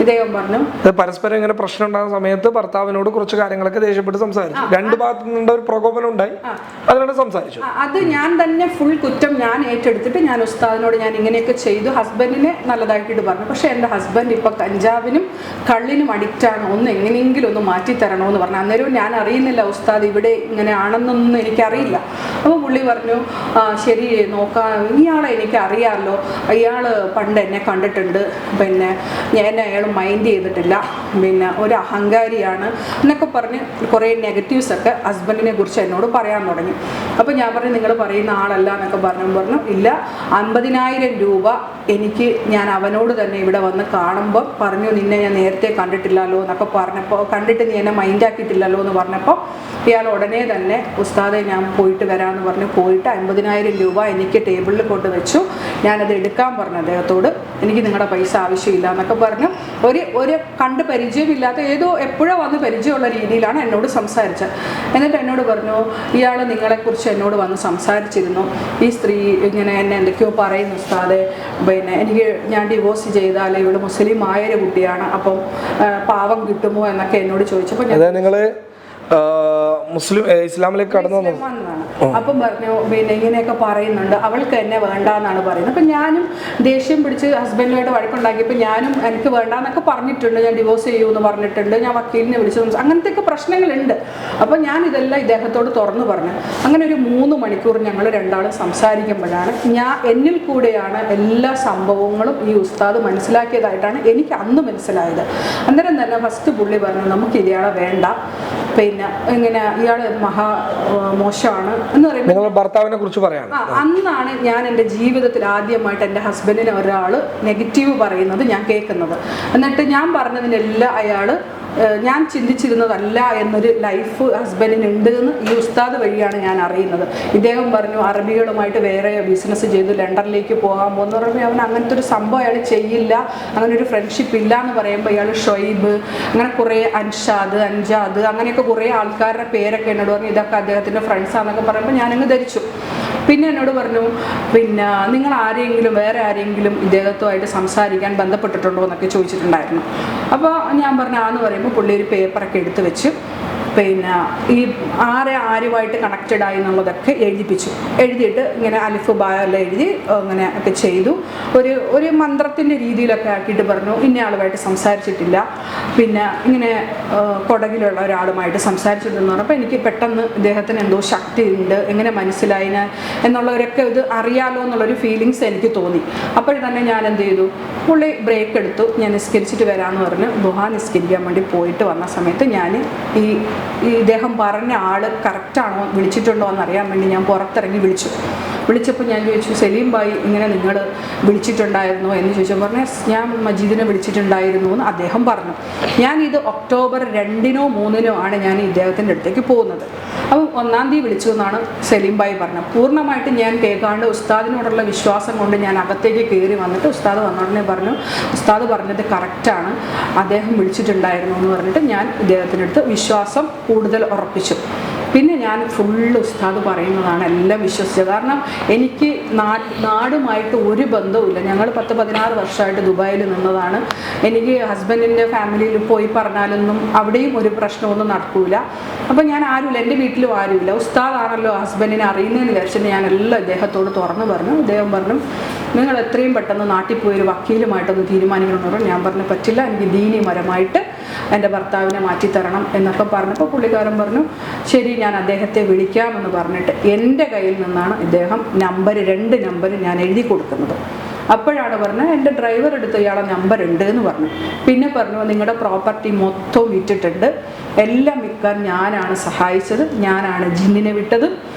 S1: ഇദ്ദേഹം പറഞ്ഞു,
S2: പരസ്പരം ഇങ്ങനെ പ്രശ്നം ഉണ്ടാകുന്ന സമയത്ത് ഭർത്താവിനോട് കുറച്ച് കാര്യങ്ങളൊക്കെ ദേഷ്യപ്പെട്ട് സംസാരിച്ചു. രണ്ട് ഭാഗത്തു നിന്നുള്ള ഒരു പ്രകോപനം ഉണ്ടായി, അതിനോട് സംസാരിച്ചു.
S1: അത് ഞാൻ തന്നെ ഫുൾ കുറ്റം ഞാൻ ഏറ്റെടുത്തിട്ട് ഞാൻ ഉസ്താദിനോട് ഞാൻ ഇങ്ങനെയൊക്കെ ചെയ്തു, ഹസ്ബൻഡിനെ നല്ലതാക്കിയിട്ട് പറഞ്ഞു. പക്ഷേ എൻ്റെ ഹസ്ബൻഡ് ഇപ്പോൾ കഞ്ചാവിനും കള്ളിനും അഡിക്റ്റാണ്, ഒന്ന് എങ്ങനെയെങ്കിലും ഒന്ന് മാറ്റിത്തരണമെന്ന് പറഞ്ഞു. അന്നേരവും ഞാൻ അറിയുന്നില്ല ഉസ്താദ് ഇവിടെ ഇങ്ങനെ ആണെന്നൊന്നും എനിക്കറിയില്ല. അപ്പോൾ പുള്ളി പറഞ്ഞു, ശരി നോക്കാം, ഇയാളെ എനിക്ക് അറിയാമല്ലോ, ഇയാൾ പണ്ട് എന്നെ കണ്ടിട്ടുണ്ട്, പിന്നെ എന്നെ അയാൾ മൈൻഡ് ചെയ്തിട്ടില്ല, പിന്നെ ഒരു അഹങ്കാരിയാണ് എന്നൊക്കെ പറഞ്ഞ് കുറേ നെഗറ്റീവ്സൊക്കെ ഹസ്ബൻഡിനെ കുറിച്ച് എന്നോട് പറയാൻ തുടങ്ങി. അപ്പോൾ ഞാൻ പറഞ്ഞു, നിങ്ങൾ പറയുന്ന ആളല്ല എന്നൊക്കെ പറഞ്ഞു. ഇല്ല, 50,000 രൂപ എനിക്ക് ഞാൻ അവനോട് തന്നെ ഇവിടെ വന്ന് കാണുമ്പോൾ പറഞ്ഞു, നിന്നെ ഞാൻ നേരത്തെ കണ്ടിട്ടില്ലല്ലോ എന്നൊക്കെ പറഞ്ഞപ്പോൾ, കണ്ടിട്ട് നീ എന്നെ മൈൻഡാക്കിയിട്ടില്ലല്ലോ എന്ന് പറഞ്ഞപ്പോൾ ഇയാൾ ഉടനെ തന്നെ ഉസ്താദെ ഞാൻ പോയിട്ട് വരാമെന്ന് പറഞ്ഞ് പോയിട്ട് 50,000 രൂപ എനിക്ക് ടേബിളിൽ കൊണ്ട് വെച്ചു. ഞാനത് എടുക്കാൻ പറഞ്ഞു അദ്ദേഹത്തോട്, എനിക്ക് നിങ്ങളുടെ പൈസ ആവശ്യമില്ല എന്നൊക്കെ പറഞ്ഞു. ഒരു കണ്ട് പരിചയമില്ലാത്ത ഏതോ എപ്പോഴോ വന്ന് പരിചയമുള്ള രീതിയിലാണ് എന്നോട് സംസാരിച്ചത്. എന്നിട്ട് എന്നോട് പറഞ്ഞു, ഇയാൾ നിങ്ങളെക്കുറിച്ച് എന്നോട് വന്ന് സംസാരിച്ചിരുന്നു, ഈ സ്ത്രീ ഇങ്ങനെ എന്നെ എന്തൊക്കെയോ പറയുന്നു ഉസ്താദെ, പിന്നെ ഞാൻ ഡിവോഴ്സ് ചെയ്താൽ ഇവള് മുസ്ലിം ആയൊരു കുട്ടിയാണ്, അപ്പം പാവം കിട്ടുമോ എന്നൊക്കെ എന്നോട് ചോദിച്ചപ്പോൾ
S2: മുസ്ലിം ഇസ്ലാമിലേക്ക് കടന്നു വന്നതാണ്.
S1: അപ്പം പറഞ്ഞു, പിന്നെ ഇങ്ങനെയൊക്കെ പറയുന്നുണ്ട്, അവൾക്ക് എന്നെ വേണ്ടാന്നാണ് പറയുന്നത്. അപ്പം ഞാനും ദേഷ്യം പിടിച്ച് ഹസ്ബൻഡുമായിട്ട് വഴക്കുണ്ടാക്കിയപ്പോൾ ഞാനും എനിക്ക് വേണ്ടാന്നൊക്കെ പറഞ്ഞിട്ടുണ്ട്, ഞാൻ ഡിവോഴ്സ് ചെയ്യുമെന്ന് പറഞ്ഞിട്ടുണ്ട്, ഞാൻ വക്കീലിനെ വിളിച്ചു, അങ്ങനത്തെയൊക്കെ പ്രശ്നങ്ങളുണ്ട്. അപ്പം ഞാൻ ഇതെല്ലാം ഇദ്ദേഹത്തോട് തുറന്നു പറഞ്ഞു. അങ്ങനെ ഒരു 3 മണിക്കൂർ ഞങ്ങൾ രണ്ടാളും സംസാരിക്കുമ്പോഴാണ് എന്നിൽ കൂടെയാണ് എല്ലാ സംഭവങ്ങളും ഈ ഉസ്താദ് മനസ്സിലാക്കിയതായിട്ടാണ് എനിക്ക് അന്ന് മനസ്സിലായത്. അന്നേരം തന്നെ ഫസ്റ്റ് പുള്ളി പറഞ്ഞു, നമുക്ക് ഇയാളെ വേണ്ട, പിന്നെ ഇങ്ങനെ ഇയാൾ മോശമാണ് എന്ന് പറയുമ്പോൾ
S2: ഭർത്താവിനെ കുറിച്ച് പറയാണ്.
S1: അന്നാണ് ഞാൻ എൻ്റെ ജീവിതത്തിൽ ആദ്യമായിട്ട് എൻ്റെ ഹസ്ബൻഡിനെ ഒരാൾ നെഗറ്റീവ് പറയുന്നത് ഞാൻ കേൾക്കുന്നത്. എന്നിട്ട് ഞാൻ പറഞ്ഞതിനെല്ലാം അയാൾ ഞാൻ ചിന്തിച്ചിരുന്നതല്ല എന്നൊരു ലൈഫ് ഹസ്ബൻഡിനുണ്ട് എന്ന് ഈ ഉസ്താദ് വഴിയാണ് ഞാൻ അറിയുന്നത്. ഇദ്ദേഹം പറഞ്ഞു, അറബികളുമായിട്ട് വേറെ ബിസിനസ് ചെയ്ത് ലണ്ടനിലേക്ക് പോകാൻ പോകുന്ന പറയുമ്പോൾ അവൻ അങ്ങനത്തെ ഒരു സംഭവം അയാൾ ചെയ്യില്ല, അങ്ങനെ ഒരു ഫ്രണ്ട്ഷിപ്പ് ഇല്ല എന്ന് പറയുമ്പോൾ ഇയാൾ ഷൊയ്ബ്, അങ്ങനെ കുറേ അൻജാദ് അങ്ങനെയൊക്കെ കുറേ ആൾക്കാരുടെ പേരൊക്കെ എന്നോട് പറഞ്ഞു, ഇതൊക്കെ അദ്ദേഹത്തിൻ്റെ ഫ്രണ്ട്സാണെന്നൊക്കെ പറയുമ്പോൾ ഞാനങ്ങ് ധരിച്ചു. പിന്നെ എന്നോട് പറഞ്ഞു, പിന്നെ നിങ്ങൾ വേറെ ആരെങ്കിലും ഇദ്ദേഹത്തുമായിട്ട് സംസാരിക്കാൻ ബന്ധപ്പെട്ടിട്ടുണ്ടോ എന്നൊക്കെ ചോദിച്ചിട്ടുണ്ടായിരുന്നു. അപ്പോൾ ഞാൻ പറഞ്ഞു ആന്ന് പറയുമ്പോൾ പുള്ളി ഒരു പേപ്പറൊക്കെ എടുത്ത് വെച്ച് പിന്നെ ഈ ആരുമായിട്ട് കണക്റ്റഡ് ആയി എന്നുള്ളതൊക്കെ എഴുതിയിട്ട് ഇങ്ങനെ അലിഫ് ബാ എല്ലാം എഴുതി അങ്ങനെ ഒക്കെ ചെയ്തു. ഒരു മന്ത്രത്തിൻ്റെ രീതിയിലൊക്കെ ആക്കിയിട്ട് പറഞ്ഞു, ഇന്നയാളുമായിട്ട് സംസാരിച്ചിട്ടില്ല, പിന്നെ ഇങ്ങനെ കൊടകിലുള്ള ഒരാളുമായിട്ട് സംസാരിച്ചിട്ടുണ്ടെന്ന് പറഞ്ഞപ്പോൾ എനിക്ക് പെട്ടെന്ന് ഇദ്ദേഹത്തിന് എന്തോ ശക്തി ഉണ്ട്, എങ്ങനെ മനസ്സിലായി ഞാൻ എന്നുള്ളവരൊക്കെ ഇത് അറിയാലോ എന്നുള്ളൊരു ഫീലിങ്സ് എനിക്ക് തോന്നി. അപ്പോൾ തന്നെ ഞാൻ എന്ത് ചെയ്തു, പുള്ളി ബ്രേക്ക് എടുത്തു, ഞാൻ നിസ്കരിച്ചിട്ട് വരാമെന്ന് പറഞ്ഞ് ദുഹാ നിസ്കരിക്കാൻ വേണ്ടി പോയിട്ട് വന്ന സമയത്ത് ഞാൻ ഈ ഇദ്ദേഹം പറഞ്ഞ ആൾ കറക്റ്റാണോ വിളിച്ചിട്ടുണ്ടോ എന്നറിയാൻ വേണ്ടി ഞാൻ പുറത്തിറങ്ങി വിളിച്ചപ്പോൾ ഞാൻ ചോദിച്ചു, സലീം ഭായി ഇങ്ങനെ നിങ്ങൾ വിളിച്ചിട്ടുണ്ടായിരുന്നോ എന്ന് ചോദിച്ചപ്പോൾ പറഞ്ഞു, ഞാൻ മജീദിനെ വിളിച്ചിട്ടുണ്ടായിരുന്നു എന്ന് അദ്ദേഹം പറഞ്ഞു. ഞാനിത് ഒക്ടോബർ 2-നോ 3-നോ ആണ് ഞാൻ ഇദ്ദേഹത്തിൻ്റെ അടുത്തേക്ക് പോകുന്നത്. അപ്പം 1-ാം തീയതി വിളിച്ചു എന്നാണ് സലീം ഭായി പറഞ്ഞത്. പൂർണ്ണമായിട്ട് ഞാൻ കേൾക്കാണ്ട് ഉസ്താദിനോടുള്ള വിശ്വാസം കൊണ്ട് ഞാൻ അകത്തേക്ക് കയറി വന്നിട്ട് ഉസ്താദ് വന്നോടനെ പറഞ്ഞു, ഉസ്താദ് പറഞ്ഞത് കറക്റ്റാണ്, അദ്ദേഹം വിളിച്ചിട്ടുണ്ടായിരുന്നു എന്ന് പറഞ്ഞിട്ട് ഞാൻ ഇദ്ദേഹത്തിൻ്റെ അടുത്ത് വിശ്വാസം കൂടുതൽ ഉറപ്പിച്ചു. പിന്നെ ഞാൻ ഫുള്ള് ഉസ്താദ് പറയുന്നതാണ് എല്ലാം വിശ്വസിച്ചത്. കാരണം എനിക്ക് നാടുമായിട്ട് ഒരു ബന്ധവുമില്ല. ഞങ്ങൾ 10-16 വർഷമായിട്ട് ദുബായിൽ നിന്നതാണ്. എനിക്ക് ഹസ്ബൻഡിൻ്റെ ഫാമിലിയിൽ പോയി പറഞ്ഞാലൊന്നും അവിടെയും ഒരു പ്രശ്നമൊന്നും നടക്കില്ല. അപ്പം ഞാൻ ആരുമില്ല, എൻ്റെ വീട്ടിലും ആരുമില്ല. ഉസ്താദാണല്ലോ ഹസ്ബൻഡിനെ അറിയുന്നതെന്ന് വിചാരിച്ചിട്ട് ഞാൻ എല്ലാം ഇദ്ദേഹത്തോട് തുറന്നു പറഞ്ഞു. ഇദ്ദേഹം പറഞ്ഞു, നിങ്ങൾ എത്രയും പെട്ടെന്ന് നാട്ടിൽ പോയി ഒരു വക്കീലുമായിട്ടൊന്ന് തീരുമാനിക്കണമെന്ന് പറഞ്ഞു. ഞാൻ പറഞ്ഞു, പറ്റില്ല, എനിക്ക് ദീനിപരമായിട്ട് എൻ്റെ ഭർത്താവിനെ മാറ്റിത്തരണം എന്നൊക്കെ പറഞ്ഞപ്പോൾ പുള്ളിക്കാരൻ പറഞ്ഞു, ശരി ഞാൻ അദ്ദേഹത്തെ വിളിക്കാമെന്ന് പറഞ്ഞിട്ട് എൻ്റെ കയ്യിൽ നിന്നാണ് ഇദ്ദേഹം 2 നമ്പർ ഞാൻ എഴുതി കൊടുക്കുന്നത്. അപ്പോഴാണ് പറഞ്ഞത് എൻ്റെ ഡ്രൈവർ എടുത്ത് ഇയാളെ നമ്പർ ഉണ്ട് എന്ന് പറഞ്ഞു. പിന്നെ പറഞ്ഞു നിങ്ങളുടെ പ്രോപ്പർട്ടി മൊത്തം വിറ്റിട്ടുണ്ട്, എല്ലാം വിൽക്കാൻ ഞാനാണ് സഹായിച്ചത്, ഞാനാണ് ജിന്നിനെ വിട്ടത്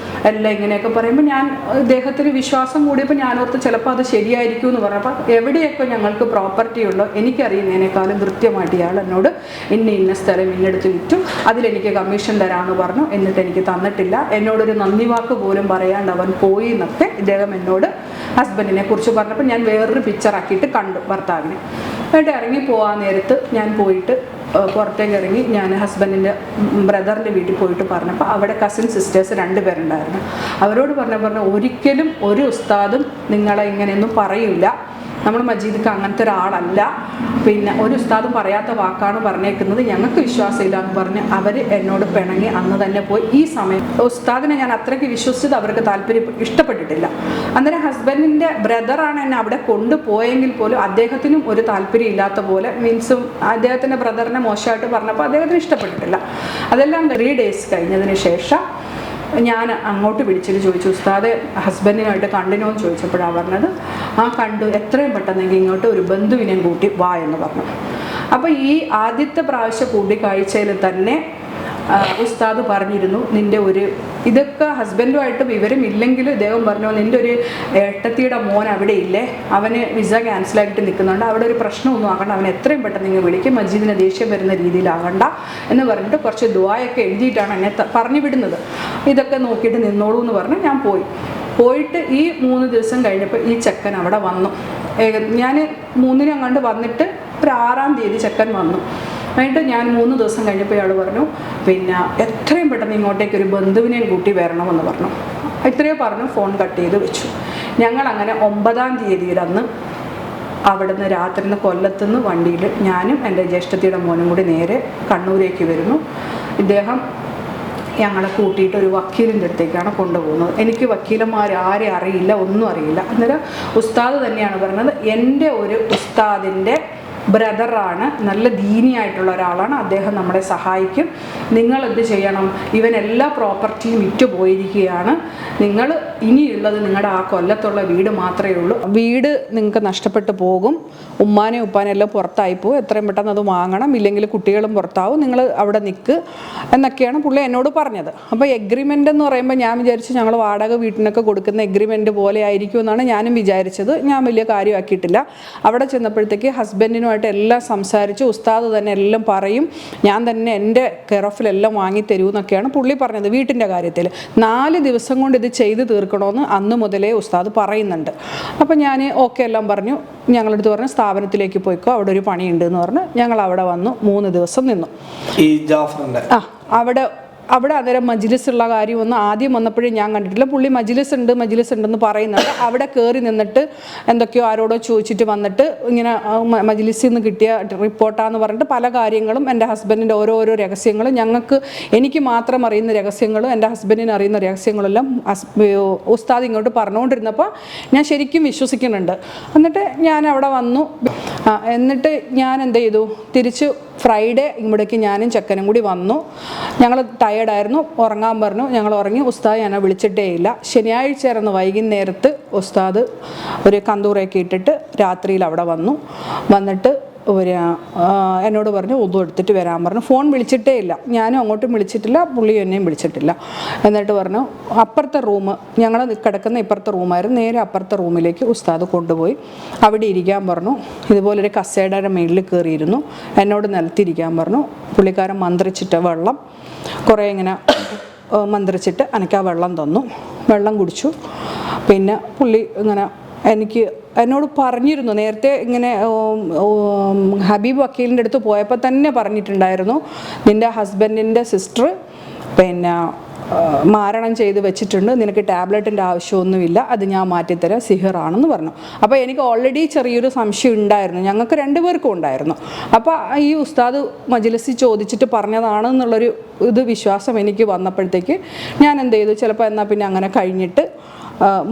S1: എല്ലാം ഇങ്ങനെയൊക്കെ പറയുമ്പോൾ ഞാൻ ഇദ്ദേഹത്തിന് വിശ്വാസം കൂടിയപ്പോൾ ഞാനോർത്ത് ചിലപ്പോൾ അത് ശരിയായിരിക്കും എന്ന് പറഞ്ഞപ്പോൾ എവിടെയൊക്കെ ഞങ്ങൾക്ക് പ്രോപ്പർട്ടി ഉണ്ടോ എനിക്കറിയുന്നതിനേക്കാളും കൃത്യമായിട്ട് ഇയാൾ എന്നോട് ഇന്ന സ്ഥലം ഇന്നെടുത്ത് വിറ്റു, അതിലെനിക്ക് കമ്മീഷൻ തരാമെന്ന് പറഞ്ഞു. എന്നിട്ട് എനിക്ക് തന്നിട്ടില്ല, എന്നോടൊരു നന്ദി വാക്ക് പോലും പറയാണ്ട് അവൻ പോയി എന്നൊക്കെ ഇദ്ദേഹം എന്നോട് ഹസ്ബൻഡിനെ കുറിച്ച് പറഞ്ഞപ്പോൾ ഞാൻ വേറൊരു പിക്ചറാക്കിയിട്ട് കണ്ടു ഭർത്താവിനെ. എന്നിട്ട് ഇറങ്ങി പോകാൻ നേരത്ത് ഞാൻ പോയിട്ട് പുറത്തേക്ക് ഇറങ്ങി ഞാൻ ഹസ്ബൻഡിൻ്റെ ബ്രദറിൻ്റെ വീട്ടിൽ പോയിട്ട് പറഞ്ഞപ്പോൾ അവിടെ കസിൻ സിസ്റ്റേഴ്സ് 2 പേരുണ്ടായിരുന്നു. അവരോട് പറഞ്ഞ ഒരിക്കലും ഒരു ഉസ്താദും നിങ്ങളെ ഇങ്ങനെയൊന്നും പറയില്ല, നമ്മൾ മജീദ്ക്ക് അങ്ങനത്തെ ഒരാളല്ല, പിന്നെ ഒരു ഉസ്താദും പറയാത്ത വാക്കാണ് പറഞ്ഞേക്കുന്നത്, ഞങ്ങൾക്ക് വിശ്വാസമില്ല എന്ന് പറഞ്ഞ് അവർ എന്നോട് പിണങ്ങി അന്ന് തന്നെ പോയി. ഈ സമയം ഉസ്താദിനെ ഞാൻ അത്രയ്ക്ക് വിശ്വസിച്ചത് അവർക്ക് ഇഷ്ടപ്പെട്ടിട്ടില്ല. അന്നേരം ഹസ്ബൻഡിൻ്റെ ബ്രദറാണ് എന്നെ അവിടെ കൊണ്ടുപോയെങ്കിൽ പോലും അദ്ദേഹത്തിനും ഒരു താല്പര്യം ഇല്ലാത്ത പോലെ, മീൻസും അദ്ദേഹത്തിൻ്റെ ബ്രദറിനെ മോശമായിട്ട് പറഞ്ഞപ്പോൾ അദ്ദേഹത്തിന് ഇഷ്ടപ്പെട്ടിട്ടില്ല. അതെല്ലാം 3 days കഴിഞ്ഞതിന് ശേഷം ഞാൻ അങ്ങോട്ട് വിളിച്ചിട്ട് ചോദിച്ചു, ഉസ്താദ് ഹസ്ബൻഡിനായിട്ട് കണ്ടിനോ എന്ന് ചോദിച്ചപ്പോഴാണ് പറഞ്ഞത് കണ്ടു, എത്രയും പെട്ടെന്നെങ്കിൽ ഇങ്ങോട്ട് ഒരു ബന്ധുവിനെയും കൂട്ടി വാ എന്ന് പറഞ്ഞു. അപ്പോൾ ഈ ആദ്യത്തെ പ്രാവശ്യം കൂടിക്കാഴ്ചയിൽ തന്നെ ഉസ്താദ് പറഞ്ഞിരുന്നു, നിൻ്റെ ഒരു ഇതൊക്കെ ഹസ്ബൻഡുമായിട്ട് വിവരമില്ലെങ്കിലും ഇദ്ദേഹം പറഞ്ഞു, നിൻ്റെ ഒരു ഏട്ടത്തിയുടെ മോൻ അവിടെ ഇല്ലേ, അവന് വിസ ക്യാൻസലായിട്ട് നിൽക്കുന്നുണ്ട്, അവിടെ ഒരു പ്രശ്നമൊന്നും ആകണ്ട, അവൻ എത്രയും പെട്ടെന്ന് നിങ്ങൾ വിളിക്കും, മജീദിന് ദേഷ്യം വരുന്ന രീതിയിലാകണ്ട എന്ന് പറഞ്ഞിട്ട് കുറച്ച് ദുആയൊക്കെ എഴുതിയിട്ടാണ് എന്നെ പറഞ്ഞു വിടുന്നത്. ഇതൊക്കെ നോക്കിയിട്ട് നിന്നോളൂ എന്ന് പറഞ്ഞ് ഞാൻ പോയിട്ട് ഈ 3 ദിവസം കഴിഞ്ഞപ്പോൾ ഈ ചെക്കൻ അവിടെ വന്നു. ഞാൻ 3-ന് അങ്ങോട്ട് വന്നിട്ട് ഒരു 6-ാം തീയതി ചെക്കൻ വന്നു. എന്നിട്ട് ഞാൻ 3 ദിവസം കഴിഞ്ഞപ്പോൾ ഇയാൾ പറഞ്ഞു, പിന്നെ എത്രയും പെട്ടെന്ന് ഇങ്ങോട്ടേക്ക് ഒരു ബന്ധുവിനെയും കൂട്ടി വരണമെന്ന് പറഞ്ഞു. ഇത്രയോ പറഞ്ഞു, ഫോൺ കട്ട് ചെയ്ത് വെച്ചു. ഞങ്ങളങ്ങനെ 9-ാം തീയതിയുടെ അന്ന് അവിടുന്ന് രാത്രിന്ന് കൊല്ലത്തുനിന്ന് വണ്ടിയിൽ ഞാനും എൻ്റെ ജ്യേഷ്ഠത്തിയുടെ മോനും കൂടി നേരെ കണ്ണൂരേക്ക് വരുന്നു. ഇദ്ദേഹം ഞങ്ങളെ കൂട്ടിയിട്ട് ഒരു വക്കീലിൻ്റെ അടുത്തേക്കാണ് കൊണ്ടുപോകുന്നത്. എനിക്ക് വക്കീലന്മാർ ആരെ അറിയില്ല, ഒന്നും അറിയില്ല. അന്നേരം ഉസ്താദ് തന്നെയാണ് പറഞ്ഞത്, എൻ്റെ ഒരു ഉസ്താദിൻ്റെ ബ്രദറാണ്, നല്ല ദീനിയായിട്ടുള്ള ഒരാളാണ്, അദ്ദേഹം നമ്മളെ സഹായിക്കും, നിങ്ങൾ എന്ത് ചെയ്യണം, ഇവൻ എല്ലാ പ്രോപ്പർട്ടിയും വിറ്റു പോയിരിക്കുകയാണ്, നിങ്ങൾ ഇനിയുള്ളത് നിങ്ങളുടെ ആ കൊല്ലത്തുള്ള വീട് മാത്രമേ ഉള്ളൂ, വീട് നിങ്ങൾക്ക് നഷ്ടപ്പെട്ടു പോകും, ഉമ്മാനെ ഉപ്പാനെ എല്ലാം പുറത്തായി പോകും, എത്രയും പെട്ടെന്ന് അത് വാങ്ങണം, ഇല്ലെങ്കിൽ കുട്ടികളും പുറത്താവും, നിങ്ങൾ അവിടെ നിൽക്ക് എന്നൊക്കെയാണ് പുള്ളി എന്നോട് പറഞ്ഞത്. അപ്പോൾ എഗ്രിമെൻ്റ് എന്ന് പറയുമ്പോൾ ഞാൻ വിചാരിച്ചു ഞങ്ങൾ വാടക വീട്ടിനൊക്കെ കൊടുക്കുന്ന എഗ്രിമെൻ്റ് പോലെ ആയിരിക്കും എന്നാണ് ഞാനും വിചാരിച്ചത്. ഞാൻ വലിയ കാര്യമാക്കിയിട്ടില്ല. അവിടെ ചെന്നപ്പോഴത്തേക്ക് ഹസ്ബൻഡിനുമായിട്ട് എല്ലാം സംസാരിച്ച് ഉസ്താദ് തന്നെ എല്ലാം പറയും, ഞാൻ തന്നെ എൻ്റെ കെയർ ഓഫിലെല്ലാം വാങ്ങി തരൂ എന്നൊക്കെയാണ് പുള്ളി പറഞ്ഞത്. വീട്ടിൻ്റെ കാര്യത്തിൽ 4 ദിവസം കൊണ്ട് ഇത് ചെയ്ത് തീർക്കണമെന്ന് അന്ന് മുതലേ ഉസ്താദ് പറയുന്നുണ്ട്. അപ്പം ഞാൻ ഓക്കെ എല്ലാം പറഞ്ഞു. ഞങ്ങളടുത്ത് പറഞ്ഞു സ്ഥാപനത്തിലേക്ക് പോയിക്കോ, അവിടെ ഒരു പണിയുണ്ട് എന്ന് പറഞ്ഞ് ഞങ്ങൾ അവിടെ വന്നു. 3 ദിവസം നിന്നു. ഈ ജാഫറിൻ്റെ അവിടെ അന്നേരം മജ്ലിസ് ഉള്ള കാര്യമൊന്നും ആദ്യം വന്നപ്പോഴും ഞാൻ കണ്ടിട്ടില്ല. പുള്ളി മജ്ലിസ് ഉണ്ടെന്ന് പറയുന്നുണ്ട്. അവിടെ കയറി നിന്നിട്ട് എന്തൊക്കെയോ ആരോടോ ചോദിച്ചിട്ട് വന്നിട്ട് ഇങ്ങനെ മജ്ലിസിൽ നിന്ന് കിട്ടിയ റിപ്പോർട്ടാന്ന് പറഞ്ഞിട്ട് പല കാര്യങ്ങളും എൻ്റെ ഹസ്ബൻഡിൻ്റെ ഓരോരോ രഹസ്യങ്ങളും എനിക്ക് മാത്രം അറിയുന്ന രഹസ്യങ്ങളും എൻ്റെ ഹസ്ബൻഡിന് അറിയുന്ന രഹസ്യങ്ങളെല്ലാം ഉസ്താദ് ഇങ്ങോട്ട് പറഞ്ഞുകൊണ്ടിരുന്നപ്പോൾ ഞാൻ ശരിക്കും വിശ്വസിക്കുന്നുണ്ട്. എന്നിട്ട് ഞാൻ അവിടെ വന്നു. എന്നിട്ട് ഞാൻ എന്ത് ചെയ്തു, തിരിച്ച് ഫ്രൈഡേ ഇവിടേക്ക് ഞാനും ചെക്കനും കൂടി വന്നു. ഞങ്ങൾ ടയേർഡായിരുന്നു, ഉറങ്ങാൻ പറഞ്ഞു. ഞങ്ങൾ ഉറങ്ങി. ഉസ്താദ് എന്നെ വിളിച്ചിട്ടേ ഇല്ല. ശനിയാഴ്ച ആയിരുന്നു വൈകുന്നേരത്ത് ഉസ്താദ് ഒരു കന്തൂറയൊക്കെ ഇട്ടിട്ട് രാത്രിയിൽ അവിടെ വന്നിട്ട് എന്നോട് പറഞ്ഞു ഒന്നും എടുത്തിട്ട് വരാൻ പറഞ്ഞു. ഫോൺ വിളിച്ചിട്ടേ ഇല്ല, ഞാനും അങ്ങോട്ടും വിളിച്ചിട്ടില്ല, പുള്ളി എന്നെയും വിളിച്ചിട്ടില്ല. എന്നിട്ട് പറഞ്ഞു അപ്പുറത്തെ റൂം, ഞങ്ങൾ കിടക്കുന്ന ഇപ്പുറത്തെ റൂമായിരുന്നു, നേരെ അപ്പുറത്തെ റൂമിലേക്ക് ഉസ്താദ് കൊണ്ടുപോയി അവിടെ ഇരിക്കാൻ പറഞ്ഞു. ഇതുപോലൊരു കസേരയുടെ മേളിൽ കയറിയിരുന്നു. എന്നോട് നിലത്തിരിക്കാൻ പറഞ്ഞു. പുള്ളിക്കാരൻ മന്ത്രിച്ചിട്ട് വെള്ളം കുറേ ഇങ്ങനെ മന്ത്രിച്ചിട്ട് എനിക്ക് ആ വെള്ളം തന്നു. വെള്ളം കുടിച്ചു. പിന്നെ പുള്ളി ഇങ്ങനെ എന്നോട് പറഞ്ഞിരുന്നു നേരത്തെ, ഇങ്ങനെ ഹബീബ് വക്കീലിൻ്റെ അടുത്ത് പോയപ്പോൾ തന്നെ പറഞ്ഞിട്ടുണ്ടായിരുന്നു, നിൻ്റെ ഹസ്ബൻഡിൻ്റെ സിസ്റ്റർ പിന്നെ മാരണം ചെയ്ത് വെച്ചിട്ടുണ്ട്, നിനക്ക് ടാബ്ലറ്റിൻ്റെ ആവശ്യമൊന്നുമില്ല, അത് ഞാൻ മാറ്റിത്തരാം, സിഹിറാണെന്ന് പറഞ്ഞു. അപ്പോൾ എനിക്ക് ഓൾറെഡി ചെറിയൊരു സംശയം ഉണ്ടായിരുന്നു, ഞങ്ങൾക്ക് 2 പേർക്കും ഉണ്ടായിരുന്നു. അപ്പോൾ ഈ ഉസ്താദ് മജ്ലിസിൽ ചോദിച്ചിട്ട് പറഞ്ഞതാണെന്നുള്ളൊരു വിശ്വാസം എനിക്ക് വന്നപ്പോഴത്തേക്ക് ഞാൻ എന്ത് ചെയ്തു, ചിലപ്പോൾ എന്നാൽ പിന്നെ അങ്ങനെ കഴിഞ്ഞിട്ട്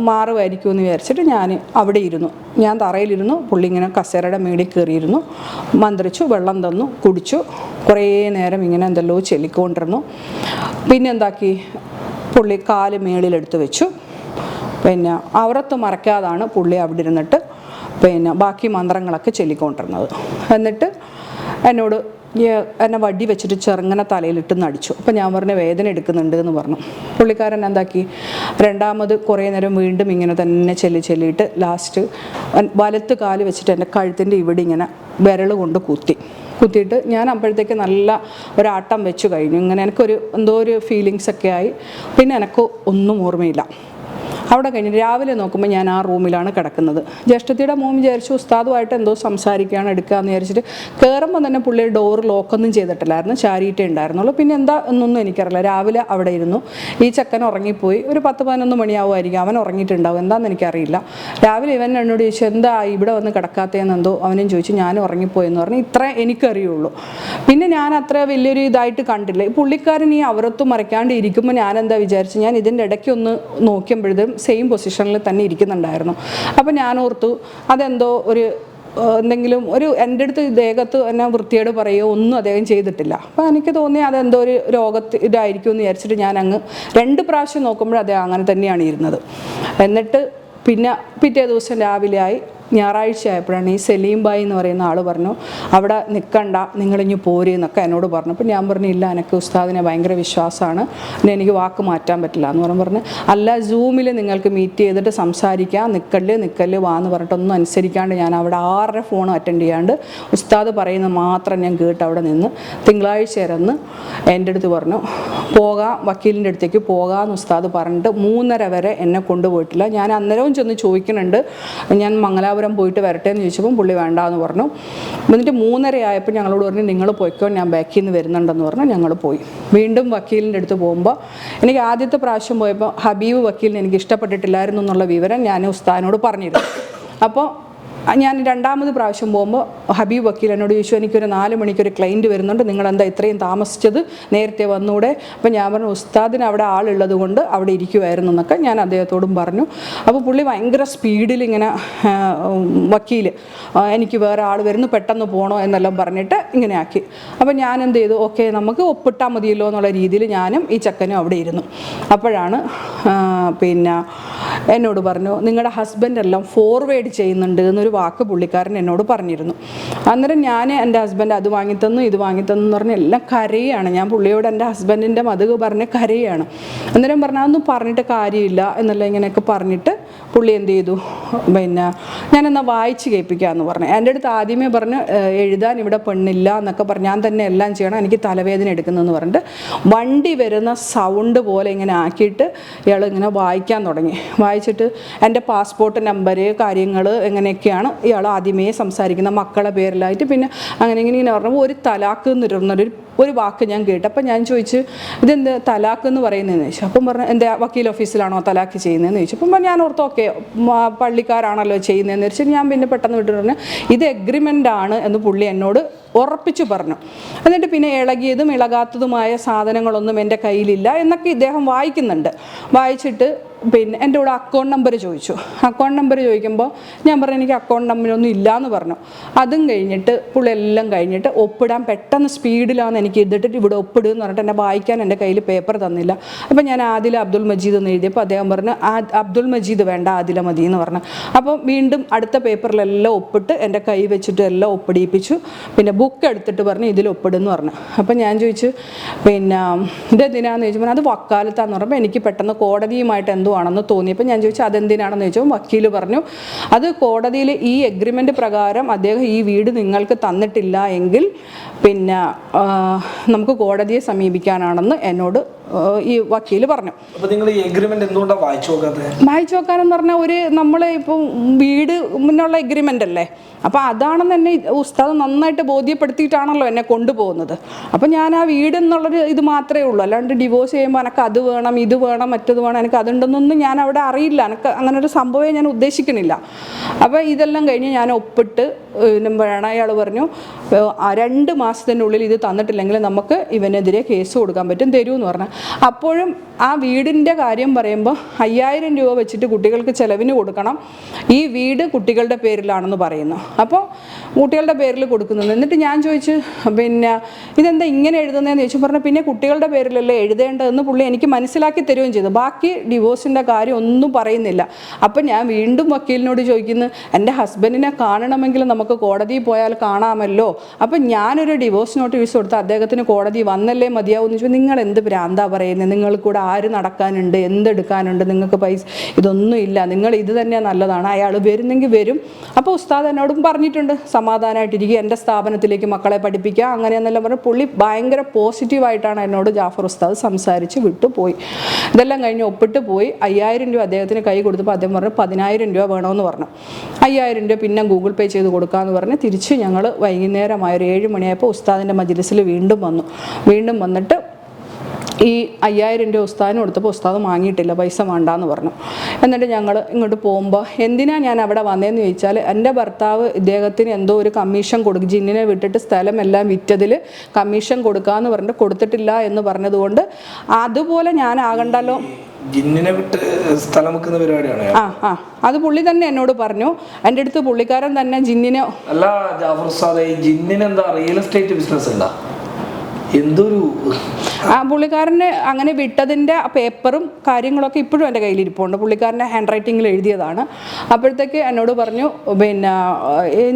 S1: മാറുമായിരിക്കും എന്ന് വിചാരിച്ചിട്ട് ഞാൻ അവിടെ ഇരുന്നു. ഞാൻ തറയിലിരുന്നു, പുള്ളി ഇങ്ങനെ കസേരയുടെ മേടിൽ കയറിയിരുന്നു, മന്ത്രിച്ചു, വെള്ളം തന്നു, കുടിച്ചു. കുറേ നേരം ഇങ്ങനെ എന്തെല്ലോ ചെല്ലിക്കൊണ്ടിരുന്നു. പിന്നെ എന്താക്കി, പുള്ളി കാല് മേളിലെടുത്ത് വെച്ചു. പിന്നെ അവറത്ത് മറക്കാതാണ് പുള്ളി അവിടെ ഇരുന്നിട്ട് പിന്നെ ബാക്കി മന്ത്രങ്ങളൊക്കെ ചൊല്ലിക്കൊണ്ടിരുന്നത്. എന്നിട്ട് എന്നോട് എന്നെ വടി വെച്ചിട്ട് ചെറുങ്ങനെ തലയിലിട്ട് നടിച്ചു. അപ്പം ഞാൻ പറഞ്ഞു വേദന എടുക്കുന്നുണ്ട് എന്ന് പറഞ്ഞു. പുള്ളിക്കാരൻ എന്താക്കി, രണ്ടാമത് കുറേ നേരം വീണ്ടും ഇങ്ങനെ തന്നെ ചെല്ലിയിട്ട് ലാസ്റ്റ് വലത്ത് കാല് വെച്ചിട്ട് എൻ്റെ കഴുത്തിൻ്റെ ഇവിടെ ഇങ്ങനെ വിരൽ കൊണ്ട് കുത്തിയിട്ട് ഞാൻ അപ്പോഴത്തേക്ക് നല്ല ഒരാട്ടം വെച്ച് കഴിഞ്ഞു. ഇങ്ങനെ എനിക്കൊരു എന്തോ ഒരു ഫീലിങ്സ് ഒക്കെ ആയി. പിന്നെ എനിക്ക് ഒന്നും ഓർമ്മയില്ല. അവിടെ കഴിഞ്ഞ് രാവിലെ നോക്കുമ്പോൾ ഞാൻ ആ റൂമിലാണ് കിടക്കുന്നത്. ജ്യേഷ്ഠത്തിയുടെ മോൻ വിചാരിച്ചു ഉസ്താദുമായിട്ട് എന്തോ സംസാരിക്കുകയാണ് എടുക്കുകയെന്ന് വിചാരിച്ചിട്ട് കയറുമ്പോൾ തന്നെ പുള്ളി ഡോർ ലോക്കൊന്നും ചെയ്തിട്ടില്ലായിരുന്നു, ചാരിയിട്ടേ ഉണ്ടായിരുന്നുള്ളൂ. പിന്നെ എന്താ എന്നൊന്നും എനിക്കറിയില്ല. രാവിലെ അവിടെ ഇരുന്നു. ഈ ചെക്കൻ ഉറങ്ങിപ്പോയി. ഒരു 10-11 മണിയാവുമായിരിക്കും. അവൻ ഉറങ്ങിയിട്ടുണ്ടാവും, എന്താണെന്ന് എനിക്കറിയില്ല. രാവിലെ ഇവൻ എന്നോട് ചോദിച്ചു എന്താ ഇവിടെ വന്ന് കിടക്കാത്തതെന്നെന്തോ അവനും ചോദിച്ചു. ഞാനും ഉറങ്ങിപ്പോയെന്ന് പറഞ്ഞു. ഇത്രേ എനിക്കറിയുള്ളൂ. പിന്നെ ഞാൻ അത്ര വലിയൊരു ഇതായിട്ട് കണ്ടില്ല. ഈ പുള്ളിക്കാരൻ ഈ അവരത്ത് മറയ്ക്കാണ്ട് ഇരിക്കുമ്പോൾ ഞാൻ എന്താ വിചാരിച്ചു, ഞാൻ ഇതിൻ്റെ ഇടയ്ക്കൊന്ന് നോക്കിയപ്പോഴത്തേക്കും സെയിം പൊസിഷനിൽ തന്നെ ഇരിക്കുന്നുണ്ടായിരുന്നു. അപ്പം ഞാൻ ഓർത്തു അതെന്തോ എന്തെങ്കിലും എൻ്റെ അടുത്ത് ദേഹത്ത് എന്നെ വൃത്തിയോട് പറയുകയോ ഒന്നും അദ്ദേഹം ചെയ്തിട്ടില്ല. അപ്പോൾ എനിക്ക് തോന്നി അതെന്തോ ഒരു ഇതായിരിക്കും എന്ന് വിചാരിച്ചിട്ട് ഞാൻ അങ്ങ് 2 പ്രാവശ്യം നോക്കുമ്പോൾ അദ്ദേഹം അങ്ങനെ തന്നെയാണ് ഇരുന്നത്. എന്നിട്ട് പിന്നെ പിറ്റേ ദിവസം രാവിലെ ആയി, ഞായറാഴ്ച ആയപ്പോഴാണ് ഈ സലീം ബായി എന്ന് പറയുന്ന ആൾ പറഞ്ഞു അവിടെ നിൽക്കണ്ട, നിങ്ങളിഞ്ഞ് പോര് എന്നൊക്കെ എന്നോട് പറഞ്ഞു. അപ്പോൾ ഞാൻ പറഞ്ഞു ഇല്ല, എനിക്ക് ഉസ്താദിനെ ഭയങ്കര വിശ്വാസമാണ്, പിന്നെ എനിക്ക് വാക്ക് മാറ്റാൻ പറ്റില്ല എന്ന് പറഞ്ഞു. അല്ല, സൂമിൽ നിങ്ങൾക്ക് മീറ്റ് ചെയ്തിട്ട് സംസാരിക്കാം, നിക്കല്ല് വാ എന്ന് പറഞ്ഞിട്ടൊന്നും അനുസരിക്കാണ്ട് ഞാൻ അവിടെ 6 ഫോൺ അറ്റൻഡ് ചെയ്യാണ്ട് ഉസ്താദ് പറയുന്നത് മാത്രം ഞാൻ കേട്ട് അവിടെ നിന്ന് തിങ്കളാഴ്ച ഇറന്ന് എൻ്റെ അടുത്ത് പറഞ്ഞു പോകാം, വക്കീലിൻ്റെ അടുത്തേക്ക് പോകാമെന്ന് ഉസ്താദ് പറഞ്ഞിട്ട് 3:30 വരെ എന്നെ കൊണ്ടുപോയിട്ടില്ല. ഞാൻ അന്നേരവും ചെന്ന് ചോദിക്കുന്നുണ്ട് ഞാൻ മംഗലാപുരം പോയിട്ട് വരട്ടെ എന്ന് ചോദിച്ചപ്പോൾ പുള്ളി വേണ്ടാന്ന് പറഞ്ഞു. എന്നിട്ട് 3:30 ആയപ്പോൾ ഞങ്ങളോട് പറഞ്ഞു നിങ്ങൾ പോയിക്കോ, ഞാൻ ബാക്കിൽ നിന്ന് വരുന്നുണ്ടെന്ന് പറഞ്ഞു. ഞങ്ങൾ പോയി. വീണ്ടും വക്കീലിൻ്റെ അടുത്ത് പോകുമ്പോൾ എനിക്ക് ആദ്യത്തെ പ്രാവശ്യം പോയപ്പോൾ ഹബീബ് വക്കീലിനെ എനിക്ക് ഇഷ്ടപ്പെട്ടിട്ടില്ലായിരുന്നു എന്നുള്ള വിവരം ഞാൻ ഉസ്താദിനോട് പറഞ്ഞിരുന്നു. അപ്പോൾ ഞാൻ രണ്ടാമത് പ്രാവശ്യം പോകുമ്പോൾ ഹബീബ് വക്കീൽ എന്നോട് ചോദിച്ചു എനിക്കൊരു 4 മണിക്കൊരു ക്ലയൻറ്റ് വരുന്നുണ്ട്, നിങ്ങളെന്താ ഇത്രയും താമസിച്ചത്, നേരത്തെ വന്നൂടെ? അപ്പം ഞാൻ പറഞ്ഞു ഉസ്താദിന് അവിടെ ആളുള്ളത് കൊണ്ട് അവിടെ ഇരിക്കുമായിരുന്നു എന്നൊക്കെ ഞാൻ അദ്ദേഹത്തോടും പറഞ്ഞു. അപ്പോൾ പുള്ളി ഭയങ്കര സ്പീഡിൽ ഇങ്ങനെ വക്കീൽ എനിക്ക് വേറെ ആൾ വരുന്നു പെട്ടെന്ന് പോകണോ എന്നെല്ലാം പറഞ്ഞിട്ട് ഇങ്ങനെ ആക്കി. അപ്പോൾ ഞാൻ എന്ത് ചെയ്തു, ഓക്കെ നമുക്ക് ഒപ്പിട്ടാൽ മതിയല്ലോ എന്നുള്ള രീതിയിൽ ഞാനും ഈ ചക്കനും അവിടെ ഇരുന്നു. അപ്പോഴാണ് പിന്നെ എന്നോട് പറഞ്ഞു നിങ്ങളുടെ ഹസ്ബൻഡെല്ലാം ഫോർവേഡ് ചെയ്യുന്നുണ്ട് എന്നൊരു വാക്ക് പുള്ളിക്കാരൻ എന്നോട് പറഞ്ഞിരുന്നു. അന്നേരം ഞാൻ എൻ്റെ ഹസ്ബൻഡ് അത് വാങ്ങിത്തന്നു ഇത് വാങ്ങിത്തന്നു എന്ന് പറഞ്ഞ് എല്ലാം കരയാണ്. ഞാൻ പുള്ളിയോട് എൻ്റെ ഹസ്ബൻഡിൻ്റെ മതക് പറഞ്ഞ് കരയാണ്. അന്നേരം പറഞ്ഞാൽ അതൊന്നും പറഞ്ഞിട്ട് കാര്യമില്ല എന്നല്ല ഇങ്ങനെയൊക്കെ പറഞ്ഞിട്ട് പുള്ളി എന്ത് ചെയ്തു, പിന്നെ ഞാനെന്നാൽ വായിച്ച് കേൾപ്പിക്കാമെന്ന് പറഞ്ഞു. എൻ്റെ അടുത്ത് ആദ്യമേ പറഞ്ഞു എഴുതാൻ ഇവിടെ പെണ്ണില്ല എന്നൊക്കെ പറഞ്ഞു, ഞാൻ തന്നെ എല്ലാം ചെയ്യണം, എനിക്ക് തലവേദന എടുക്കുന്നതെന്ന് പറഞ്ഞിട്ട് വണ്ടി വരുന്ന സൗണ്ട് പോലെ ഇങ്ങനെ ആക്കിയിട്ട് ഇയാൾ ഇങ്ങനെ വായിക്കാൻ തുടങ്ങി. വായിച്ചിട്ട് എൻ്റെ പാസ്പോർട്ട് നമ്പർ കാര്യങ്ങൾ എങ്ങനെയൊക്കെയാണ് ഇയാൾ ആദ്യമേ സംസാരിക്കുന്ന മക്കളെ പേരിലായിട്ട് പിന്നെ അങ്ങനെ ഇങ്ങനെ പറഞ്ഞപ്പോൾ ഒരു തലാക്ക് എന്നിരുന്നൊരു വാക്ക് ഞാൻ കേട്ടു. അപ്പം ഞാൻ ചോദിച്ചു ഇതെന്ത് തലാക്ക് എന്ന് പറയുന്നതെന്ന് ചോദിച്ചു. അപ്പം പറഞ്ഞു എൻ്റെ വക്കീൽ ഓഫീസിലാണോ തലാക്ക് ചെയ്യുന്നതെന്ന് ചോദിച്ചു. അപ്പം ഞാൻ ഓർത്ത് ഓക്കെ പള്ളിക്കാരാണല്ലോ ചെയ്യുന്നതെന്ന് വെച്ചാൽ ഞാൻ പിന്നെ പെട്ടെന്ന് വിട്ടു പറഞ്ഞു ഇത് എഗ്രിമെൻ്റ് ആണ് എന്ന് പുള്ളി എന്നോട് ഉറപ്പിച്ചു പറഞ്ഞു. എന്നിട്ട് പിന്നെ ഇളകിയതും ഇളകാത്തതുമായ സാധനങ്ങളൊന്നും എൻ്റെ കയ്യിലില്ല എന്നൊക്കെ ഇദ്ദേഹം വായിക്കുന്നുണ്ട്. വായിച്ചിട്ട് പിന്നെ എൻ്റെ കൂടെ അക്കൗണ്ട് നമ്പർ ചോദിച്ചു. അക്കൗണ്ട് നമ്പർ ചോദിക്കുമ്പോൾ ഞാൻ പറഞ്ഞു എനിക്ക് അക്കൗണ്ട് നമ്പറൊന്നും ഇല്ലയെന്ന് പറഞ്ഞു. അതും കഴിഞ്ഞിട്ട് പുള്ളി എല്ലാം കഴിഞ്ഞിട്ട് ഒപ്പിടാൻ പെട്ടെന്ന് സ്പീഡിലാന്ന് എനിക്ക് എഴുതിട്ട് ഇവിടെ ഒപ്പിടുമെന്ന് പറഞ്ഞിട്ട് എന്നെ വായിക്കാൻ എൻ്റെ കയ്യിൽ പേപ്പർ തന്നില്ല. അപ്പം ഞാൻ ആദില അബ്ദുൽ മജീദ് എന്ന് എഴുതിയപ്പോൾ അദ്ദേഹം പറഞ്ഞു അബ്ദുൽ മജീദ് വേണ്ട ആദില മതി എന്ന് പറഞ്ഞു. അപ്പം വീണ്ടും അടുത്ത പേപ്പറിലെല്ലാം ഒപ്പിട്ട് എൻ്റെ കൈ വെച്ചിട്ട് എല്ലാം ഒപ്പിടിയിപ്പിച്ചു. പിന്നെ ബുക്ക് എടുത്തിട്ട് പറഞ്ഞു ഇതിൽ ഒപ്പിടുമെന്ന് പറഞ്ഞു. അപ്പം ഞാൻ ചോദിച്ചു പിന്നെ ഇതെന്തിനാണെന്ന് ചോദിച്ചപ്പോൾ അത് വക്കാലത്താന്ന് പറഞ്ഞപ്പോൾ എനിക്ക് പെട്ടെന്ന് കോടതിയുമായിട്ട് എന്തോ ആണെന്ന് തോന്നിയപ്പോൾ ഞാൻ ചോദിച്ചു അതെന്തിനാണെന്ന് ചോദിച്ചപ്പോൾ വക്കീൽ പറഞ്ഞു അത് കോടതിയിൽ ഈ എഗ്രിമെൻ്റ് പ്രകാരം അദ്ദേഹം ഈ വീട് നിങ്ങൾക്ക് തന്നിട്ടില്ല എങ്കിൽ പിന്നെ നമുക്ക് കോടതിയെ സമീപിക്കാനാണെന്ന് എന്നോട് ഈ വക്കീൽ പറഞ്ഞു.
S2: അപ്പോൾ നിങ്ങൾ ഈ എഗ്രിമെന്റ് എന്തുകൊണ്ടാണ് വായിച്ചു
S1: നോക്കാനെന്ന് പറഞ്ഞാൽ നമ്മൾ ഇപ്പം വീട് മുന്നുള്ള എഗ്രിമെൻ്റ് അല്ലേ, അപ്പോൾ അതാണെന്ന് എന്നെ ഉസ്താദ് നന്നായിട്ട് ബോധ്യപ്പെടുത്തിയിട്ടാണല്ലോ എന്നെ കൊണ്ടുപോകുന്നത്. അപ്പം ഞാൻ ആ വീട് എന്നുള്ളൊരു ഇത് മാത്രമേ ഉള്ളൂ, അല്ലാണ്ട് ഡിവോഴ്സ് ചെയ്യുമ്പോൾ എനിക്ക് അത് വേണം ഇത് വേണം മറ്റത് വേണം എനിക്ക് അതുണ്ടെന്നൊന്നും ഞാൻ അവിടെ അറിയില്ല, എനിക്ക് അങ്ങനെ ഒരു സംഭവമേ ഞാൻ ഉദ്ദേശിക്കണില്ല. അപ്പോൾ ഇതെല്ലാം കഴിഞ്ഞ് ഞാൻ ഒപ്പിട്ട് വേണം. അയാൾ പറഞ്ഞു 2 മാസത്തിനുള്ളിൽ ഇത് തന്നിട്ടില്ലെങ്കിൽ നമുക്ക് ഇവനെതിരെ കേസ് കൊടുക്കാൻ പറ്റും, തരുമെന്ന് പറഞ്ഞു. അപ്പോഴും ആ വീടിൻ്റെ കാര്യം പറയുമ്പോൾ 5000 രൂപ വെച്ചിട്ട് കുട്ടികൾക്ക് ചിലവിന് കൊടുക്കണം, ഈ വീട് കുട്ടികളുടെ പേരിലാണെന്ന് പറയുന്നു. അപ്പോൾ കുട്ടികളുടെ പേരിൽ കൊടുക്കുന്നത്. എന്നിട്ട് ഞാൻ ചോദിച്ചു പിന്നെ ഇതെന്താ ഇങ്ങനെ എഴുതുന്നതെന്ന് ചോദിച്ചു. പറഞ്ഞു പിന്നെ കുട്ടികളുടെ പേരിലല്ലേ എഴുതേണ്ടതെന്ന് പുള്ളി എനിക്ക് മനസ്സിലാക്കി തരുകയും ചെയ്തു. ബാക്കി ഡിവോഴ്സിൻ്റെ കാര്യം ഒന്നും പറയുന്നില്ല. അപ്പം ഞാൻ വീണ്ടും വക്കീലിനോട് ചോദിക്കുന്നു, എൻ്റെ ഹസ്ബൻഡിനെ കാണണമെങ്കിൽ നമുക്ക് കോടതിയിൽ പോയാൽ കാണാമല്ലോ, അപ്പം ഞാനൊരു ഡിവോഴ്സ് നോട്ടീസ് കൊടുത്ത് അദ്ദേഹത്തിന് കോടതി വന്നല്ലേ മതിയാവും എന്ന് ചോദിച്ചു. നിങ്ങൾ എന്ത് ഭ്രാന്താ പറയുന്നത്, നിങ്ങൾ കൂടെ ആര് നടക്കാനുണ്ട്, എന്തെടുക്കാനുണ്ട്, നിങ്ങൾക്ക് പൈസ ഇതൊന്നും ഇല്ല, നിങ്ങൾ ഇത് തന്നെ നല്ലതാണ്, അയാൾ വരുന്നെങ്കിൽ വരും. അപ്പോൾ ഉസ്താദ് എന്നോടും പറഞ്ഞിട്ടുണ്ട് സമാധാനമായിട്ടിരിക്കുക, എൻ്റെ സ്ഥാപനത്തിലേക്ക് മക്കളെ പഠിപ്പിക്കുക അങ്ങനെയെന്നെല്ലാം പറഞ്ഞ് പുള്ളി ഭയങ്കര പോസിറ്റീവായിട്ടാണ് എന്നോട് ജാഫർ ഉസ്താദ് സംസാരിച്ച് വിട്ടുപോയി. ഇതെല്ലാം കഴിഞ്ഞ് ഒപ്പിട്ട് പോയി. 5000 രൂപ അദ്ദേഹത്തിന് കൈ കൊടുത്തപ്പോൾ അദ്ദേഹം പറഞ്ഞു 10000 രൂപ വേണമെന്ന് പറഞ്ഞു. 5000 രൂപ പിന്നെ ഗൂഗിൾ പേ ചെയ്ത് കൊടുക്കാമെന്ന് പറഞ്ഞ് തിരിച്ച് ഞങ്ങൾ വൈകുന്നേരമായ ഒരു 7 മണിയായപ്പോൾ ഉസ്താദിൻ്റെ മജ്ലിസിൽ വീണ്ടും വന്നിട്ട് ഈ 5000 രൂപ ഉസ്താദിന് കൊടുത്തപ്പോൾ ഉസ്താദ് വാങ്ങിയിട്ടില്ല, പൈസ വേണ്ടാന്ന് പറഞ്ഞു. എന്നിട്ട് ഞങ്ങൾ ഇങ്ങോട്ട് പോകുമ്പോൾ എന്തിനാ ഞാൻ അവിടെ വന്നതെന്ന് ചോദിച്ചാൽ എൻ്റെ ഭർത്താവ് ഇദ്ദേഹത്തിന് എന്തോ ഒരു കമ്മീഷൻ കൊടുക്കും, ജിന്നിനെ വിട്ടിട്ട് സ്ഥലം എല്ലാം വിറ്റതിൽ കമ്മീഷൻ കൊടുക്കാമെന്ന് പറഞ്ഞിട്ട് കൊടുത്തിട്ടില്ല എന്ന് പറഞ്ഞതുകൊണ്ട് അതുപോലെ ഞാൻ ആകണ്ടല്ലോ.
S2: ജിന്നിനെ വിട്ട് സ്ഥലം വെക്കുന്ന പരിപാടിയാണ്.
S1: അത് പുള്ളി തന്നെ എന്നോട് പറഞ്ഞു. എൻ്റെ അടുത്ത് പുള്ളിക്കാരൻ തന്നെ ജിന്നിനെ
S2: അല്ല ജാഫർ ഉസ്താദേ, ജിന്നിന് എന്താ റിയൽ എസ്റ്റേറ്റ് ബിസിനസ് ഉണ്ടോ? എന്തൊരു
S1: പുള്ളിക്കാരന് അങ്ങനെ വിട്ടതിൻ്റെ പേപ്പറും കാര്യങ്ങളൊക്കെ ഇപ്പോഴും എൻ്റെ കയ്യിലിരിപ്പുണ്ട്. പുള്ളിക്കാരൻ്റെ ഹാൻഡ് റൈറ്റിങ്ങിൽ എഴുതിയതാണ്. അപ്പോഴത്തേക്ക് എന്നോട് പറഞ്ഞു പിന്നെ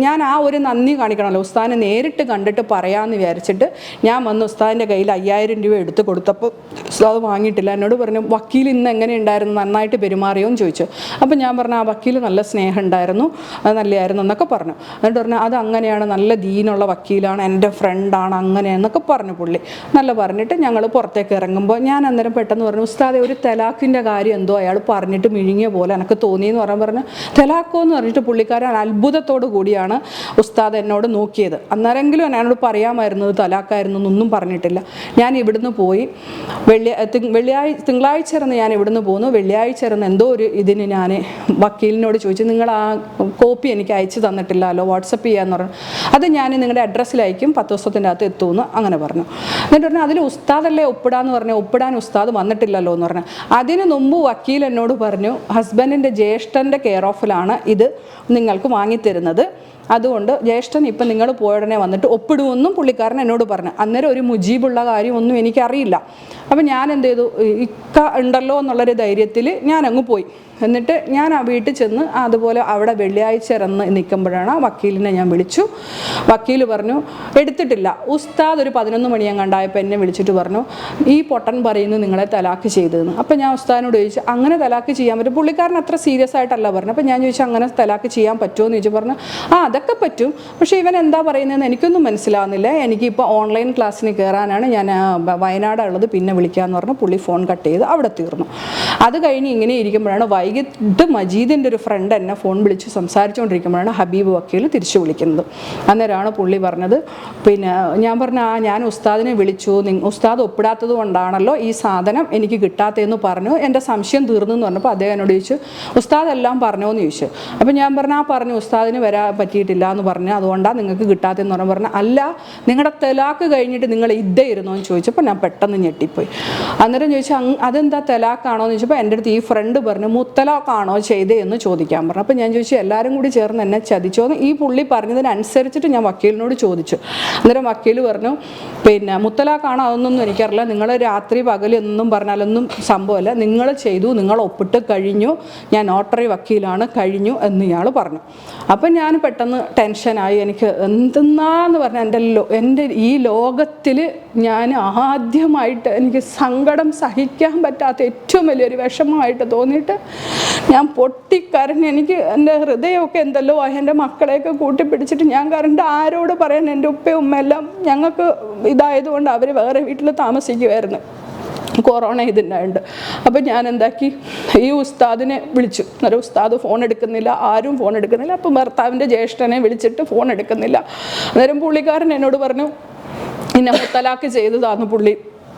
S1: ഞാൻ ആ ഒരു നന്ദി കാണിക്കണമല്ലോ, ഉസ്താദിനെ നേരിട്ട് കണ്ടിട്ട് പറയാമെന്ന് വിചാരിച്ചിട്ട് ഞാൻ വന്ന് ഉസ്താദിൻ്റെ കയ്യിൽ 5000 രൂപ എടുത്ത് കൊടുത്തപ്പോൾ ഉസ്താദ് വാങ്ങിയിട്ടില്ല. എന്നോട് പറഞ്ഞു വക്കീൽ ഇന്ന് എങ്ങനെ ഉണ്ടായിരുന്നു, നന്നായിട്ട് പെരുമാറിയോ എന്ന് ചോദിച്ചു. അപ്പോൾ ഞാൻ പറഞ്ഞു ആ വക്കീൽ നല്ല സ്നേഹം ഉണ്ടായിരുന്നു, അത് നല്ലതായിരുന്നു എന്നൊക്കെ പറഞ്ഞു. എന്നിട്ട് പറഞ്ഞു അത് അങ്ങനെയാണ്, നല്ല ദീനുള്ള വക്കീലാണ്, എൻ്റെ ഫ്രണ്ടാണ് അങ്ങനെയെന്നൊക്കെ പറഞ്ഞു പുള്ളി. നല്ല പറഞ്ഞിട്ട് ഞങ്ങൾ പുറത്തേക്ക് ഇറങ്ങുമ്പോൾ ഞാൻ അന്നേരം പെട്ടെന്ന് പറഞ്ഞു ഉസ്താദെ ഒരു തലാഖിൻ്റെ കാര്യം എന്തോ അയാൾ പറഞ്ഞിട്ട് മിഴുങ്ങിയ പോലെ എനിക്ക് തോന്നിയെന്ന് പറഞ്ഞു. തലാഖോ എന്ന് പറഞ്ഞിട്ട് പുള്ളിക്കാരൻ അത്ഭുതത്തോടു കൂടിയാണ് ഉസ്താദ് എന്നോട് നോക്കിയത്. അന്നേരമെങ്കിലും എന്നോട് പറയാമായിരുന്നത് തലാഖായിരുന്നു എന്നൊന്നും പറഞ്ഞിട്ടില്ല. ഞാൻ ഇവിടുന്ന് പോയി തിങ്കളാഴ്ച ഇറന്ന് ഞാൻ ഇവിടുന്ന് പോന്നു. വെള്ളിയാഴ്ച ഇറന്ന് എന്തോ ഒരു ഇതിന് ഞാൻ വക്കീലിനോട് ചോദിച്ചു, നിങ്ങൾ ആ കോപ്പി എനിക്ക് അയച്ചു തന്നിട്ടില്ലല്ലോ, വാട്സപ്പ് ചെയ്യാന്ന് പറഞ്ഞു. അത് ഞാൻ നിങ്ങളുടെ അഡ്രസ്സിൽ അയക്കും, 10 ദിവസത്തിൻ്റെ അകത്ത് എത്തുമെന്ന് അങ്ങനെ പറഞ്ഞു. എന്നിട്ട് പറഞ്ഞു അതിൽ ഉസ്താദല്ലേ ഒപ്പിടാന്ന് പറഞ്ഞു. ഒപ്പിടാൻ ഉസ്താദ് വന്നിട്ടില്ലല്ലോ എന്ന് പറഞ്ഞു. അതിന് മുമ്പ് വക്കീൽ എന്നോട് പറഞ്ഞു ഹസ്ബൻഡിൻ്റെ ജ്യേഷ്ഠൻ്റെ കെയർ ഓഫിലാണ് ഇത് നിങ്ങൾക്ക് വാങ്ങിത്തരുന്നത്, അതുകൊണ്ട് ജ്യേഷ്ഠൻ ഇപ്പം നിങ്ങൾ പോയുടനെ വന്നിട്ട് ഒപ്പിടുമെന്നും പുള്ളിക്കാരൻ എന്നോട് പറഞ്ഞു. അന്നേരം ഒരു മുജീബുള്ള കാര്യമൊന്നും എനിക്കറിയില്ല. അപ്പം ഞാൻ എന്ത് ചെയ്തു, ഇക്ക ഉണ്ടല്ലോ എന്നുള്ളൊരു ധൈര്യത്തിൽ ഞാൻ അങ്ങ് പോയി. എന്നിട്ട് ഞാൻ ആ വീട്ടിൽ ചെന്ന് അതുപോലെ അവിടെ വെള്ളിയാഴ്ച ഇറന്ന് നിൽക്കുമ്പോഴാണ് വക്കീലിനെ ഞാൻ വിളിച്ചു. വക്കീൽ പറഞ്ഞു എടുത്തിട്ടില്ല. ഉസ്താദ് ഒരു 11 മണി കണ്ടായപ്പോൾ എന്നെ വിളിച്ചിട്ട് പറഞ്ഞു ഈ പൊട്ടൻ പറയുന്നു നിങ്ങളെ തലാക്ക് ചെയ്തതെന്ന്. അപ്പം ഞാൻ ഉസ്താദിനോട് ചോദിച്ചു അങ്ങനെ തലാക്ക് ചെയ്യാൻ പറ്റും? പുള്ളിക്കാരൻ അത്ര സീരിയസ് ആയിട്ടല്ല പറഞ്ഞു. അപ്പം ഞാൻ ചോദിച്ചു അങ്ങനെ തലാക്ക് ചെയ്യാൻ പറ്റുമോ എന്ന് ചോദിച്ചു. പറഞ്ഞു അതൊക്കെ പറ്റും, പക്ഷേ ഇവൻ എന്താ പറയുന്നതെന്ന് എനിക്കൊന്നും മനസ്സിലാവുന്നില്ല, എനിക്കിപ്പോൾ ഓൺലൈൻ ക്ലാസ്സിന് കയറാനാണ്, ഞാൻ വയനാടുള്ളത്, പിന്നെ വിളിക്കാമെന്ന് പറഞ്ഞു. പുള്ളി ഫോൺ കട്ട് ചെയ്ത് അവിടെ തീർന്നു. അത് കഴിഞ്ഞ് ഇങ്ങനെ ഇരിക്കുമ്പോഴാണ് വൈകിട്ട് മജീദിൻ്റെ ഒരു ഫ്രണ്ട് എന്നെ ഫോൺ വിളിച്ച് സംസാരിച്ചുകൊണ്ടിരിക്കുമ്പോഴാണ് ഹബീബ് വക്കീൽ തിരിച്ചു വിളിക്കുന്നത്. അന്നേരമാണ് പുള്ളി പറഞ്ഞത് പിന്നെ ഞാൻ പറഞ്ഞു ഞാൻ ഉസ്താദിനെ വിളിച്ചു, ഉസ്താദ് ഒപ്പിടാത്തത് കൊണ്ടാണല്ലോ ഈ സാധനം എനിക്ക് കിട്ടാത്തതെന്ന് പറഞ്ഞു. എൻ്റെ സംശയം തീർന്നു എന്ന് പറഞ്ഞപ്പോൾ അദ്ദേഹം എന്നോട് ചോദിച്ചു ഉസ്താദ് എല്ലാം പറഞ്ഞോ എന്ന് ചോദിച്ചു. അപ്പം ഞാൻ പറഞ്ഞു പറഞ്ഞു ഉസ്താദിന് വരാൻ പറ്റിയിട്ടില്ല എന്ന് പറഞ്ഞു, അതുകൊണ്ടാണ് നിങ്ങൾക്ക് കിട്ടാത്തതെന്ന് പറഞ്ഞു. അല്ല നിങ്ങളുടെ തലാക്ക് കഴിഞ്ഞിട്ട് നിങ്ങൾ ഇതായിരുന്നോ എന്ന് ചോദിച്ചപ്പോൾ ഞാൻ പെട്ടെന്ന് ഞെട്ടിപ്പോയി. അന്നേരം ചോദിച്ചു അതെന്താ തലാക്കാണോ എന്ന് ചോദിച്ചപ്പോൾ എൻ്റെ അടുത്ത് ഈ ഫ്രണ്ട് പറഞ്ഞു മുത്തലാഖാണോ ചെയ്തേ എന്ന് ചോദിക്കാൻ പറഞ്ഞു. അപ്പം ഞാൻ ചോദിച്ചു എല്ലാവരും കൂടി ചേർന്ന് എന്നെ ചതിച്ചോന്ന് ഈ പുള്ളി പറഞ്ഞതിനനുസരിച്ചിട്ട് ഞാൻ വക്കീലിനോട് ചോദിച്ചു. അന്നേരം വക്കീൽ പറഞ്ഞു പിന്നെ മുത്തലാഖാണോ അതൊന്നും എനിക്കറിയില്ല, നിങ്ങൾ രാത്രി പകലൊന്നും പറഞ്ഞാലൊന്നും സംഭവമല്ല, നിങ്ങൾ ചെയ്തു, നിങ്ങൾ ഒപ്പിട്ട് കഴിഞ്ഞു, ഞാൻ നോട്ടറി വക്കീലാണ് കഴിഞ്ഞു എന്ന് ഇയാൾ പറഞ്ഞു. അപ്പം ഞാൻ പെട്ടെന്ന് ടെൻഷനായി. എനിക്ക് എന്തെന്നാന്ന് പറഞ്ഞാൽ എൻ്റെ ഈ ലോകത്തിൽ ഞാൻ ആദ്യമായിട്ട് എനിക്ക് സങ്കടം സഹിക്കാൻ പറ്റാത്ത ഏറ്റവും വലിയൊരു വിഷമമായിട്ട് തോന്നിയിട്ട് ഞാൻ പൊട്ടിക്കരഞ്ഞ് എനിക്ക് എൻ്റെ ഹൃദയമൊക്കെ എന്തല്ലോ എൻ്റെ മക്കളെയൊക്കെ കൂട്ടിപ്പിടിച്ചിട്ട് ഞാൻ കരണ്ട് ആരോട് പറയാൻ. എൻ്റെ ഉപ്പയും ഉമ്മയെല്ലാം ഞങ്ങൾക്ക് ഇതായതുകൊണ്ട് അവർ വേറെ വീട്ടിൽ താമസിക്കുമായിരുന്നു, കൊറോണ ഇതിനായിട്ട്. അപ്പം ഞാൻ എന്താക്കി ഈ ഉസ്താദിനെ വിളിച്ചു. അന്നേരം ഉസ്താദ് ഫോൺ എടുക്കുന്നില്ല, ആരും ഫോൺ എടുക്കുന്നില്ല. അപ്പം ഭർത്താവിൻ്റെ ജ്യേഷ്ഠനെ വിളിച്ചിട്ട് ഫോൺ എടുക്കുന്നില്ല. അന്നേരം പുള്ളിക്കാരൻ എന്നോട് പറഞ്ഞു ഇന്നെ മുത്തലാക്ക് ചെയ്തതാന്ന് പുള്ളി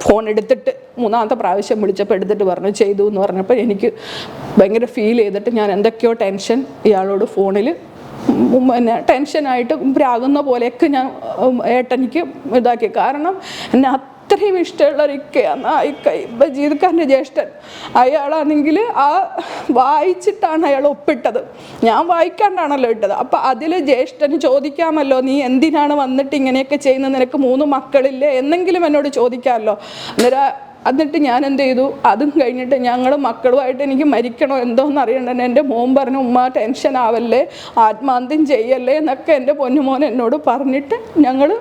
S1: ഫോൺ എടുത്തിട്ട് 3ാമത്തെ പ്രാവശ്യം വിളിച്ചപ്പോൾ എടുത്തിട്ട് പറഞ്ഞു ചെയ്തു എന്ന് പറഞ്ഞപ്പോൾ എനിക്ക് ഭയങ്കര ഫീൽ ചെയ്തിട്ട് ഞാൻ എന്തൊക്കെയോ ടെൻഷൻ ഇയാളോട് ഫോണിൽ പിന്നെ ടെൻഷനായിട്ട് പ്രാകുന്ന പോലെയൊക്കെ ഞാൻ ഏട്ടനിക്ക് ഇതാക്കി. കാരണം എന്നെ അത്രയും ഇഷ്ടമുള്ള ഒരു ഇക്കയാണ് ആ ഇക്ക. ബജീദ്ഖാൻ്റെ ജ്യേഷ്ഠൻ അയാളാണെങ്കിൽ ആ വായിച്ചിട്ടാണ് അയാൾ ഒപ്പിട്ടത്, ഞാൻ വായിക്കാണ്ടാണല്ലോ ഇട്ടത്. അപ്പം അതിൽ ജ്യേഷ്ഠന് ചോദിക്കാമല്ലോ, നീ എന്തിനാണ് വന്നിട്ട് ഇങ്ങനെയൊക്കെ ചെയ്യുന്നത്, നിനക്ക് 3 മക്കളില്ലേ എന്നെങ്കിലും എന്നോട് ചോദിക്കാമല്ലോ. എന്നിട്ട് ഞാൻ എന്ത് ചെയ്തു, അതും കഴിഞ്ഞിട്ട് ഞങ്ങൾ മക്കളുമായിട്ട് എനിക്ക് മരിക്കണോ എന്തോന്ന് അറിയണ്ടേ. എൻ്റെ മോൻ പറഞ്ഞു, ഉമ്മ ടെൻഷൻ ആവല്ലേ, ആത്മാന്ത്യം ചെയ്യല്ലേ എന്നൊക്കെ എൻ്റെ പൊന്നുമോൻ എന്നോട് പറഞ്ഞിട്ട് ഞങ്ങൾ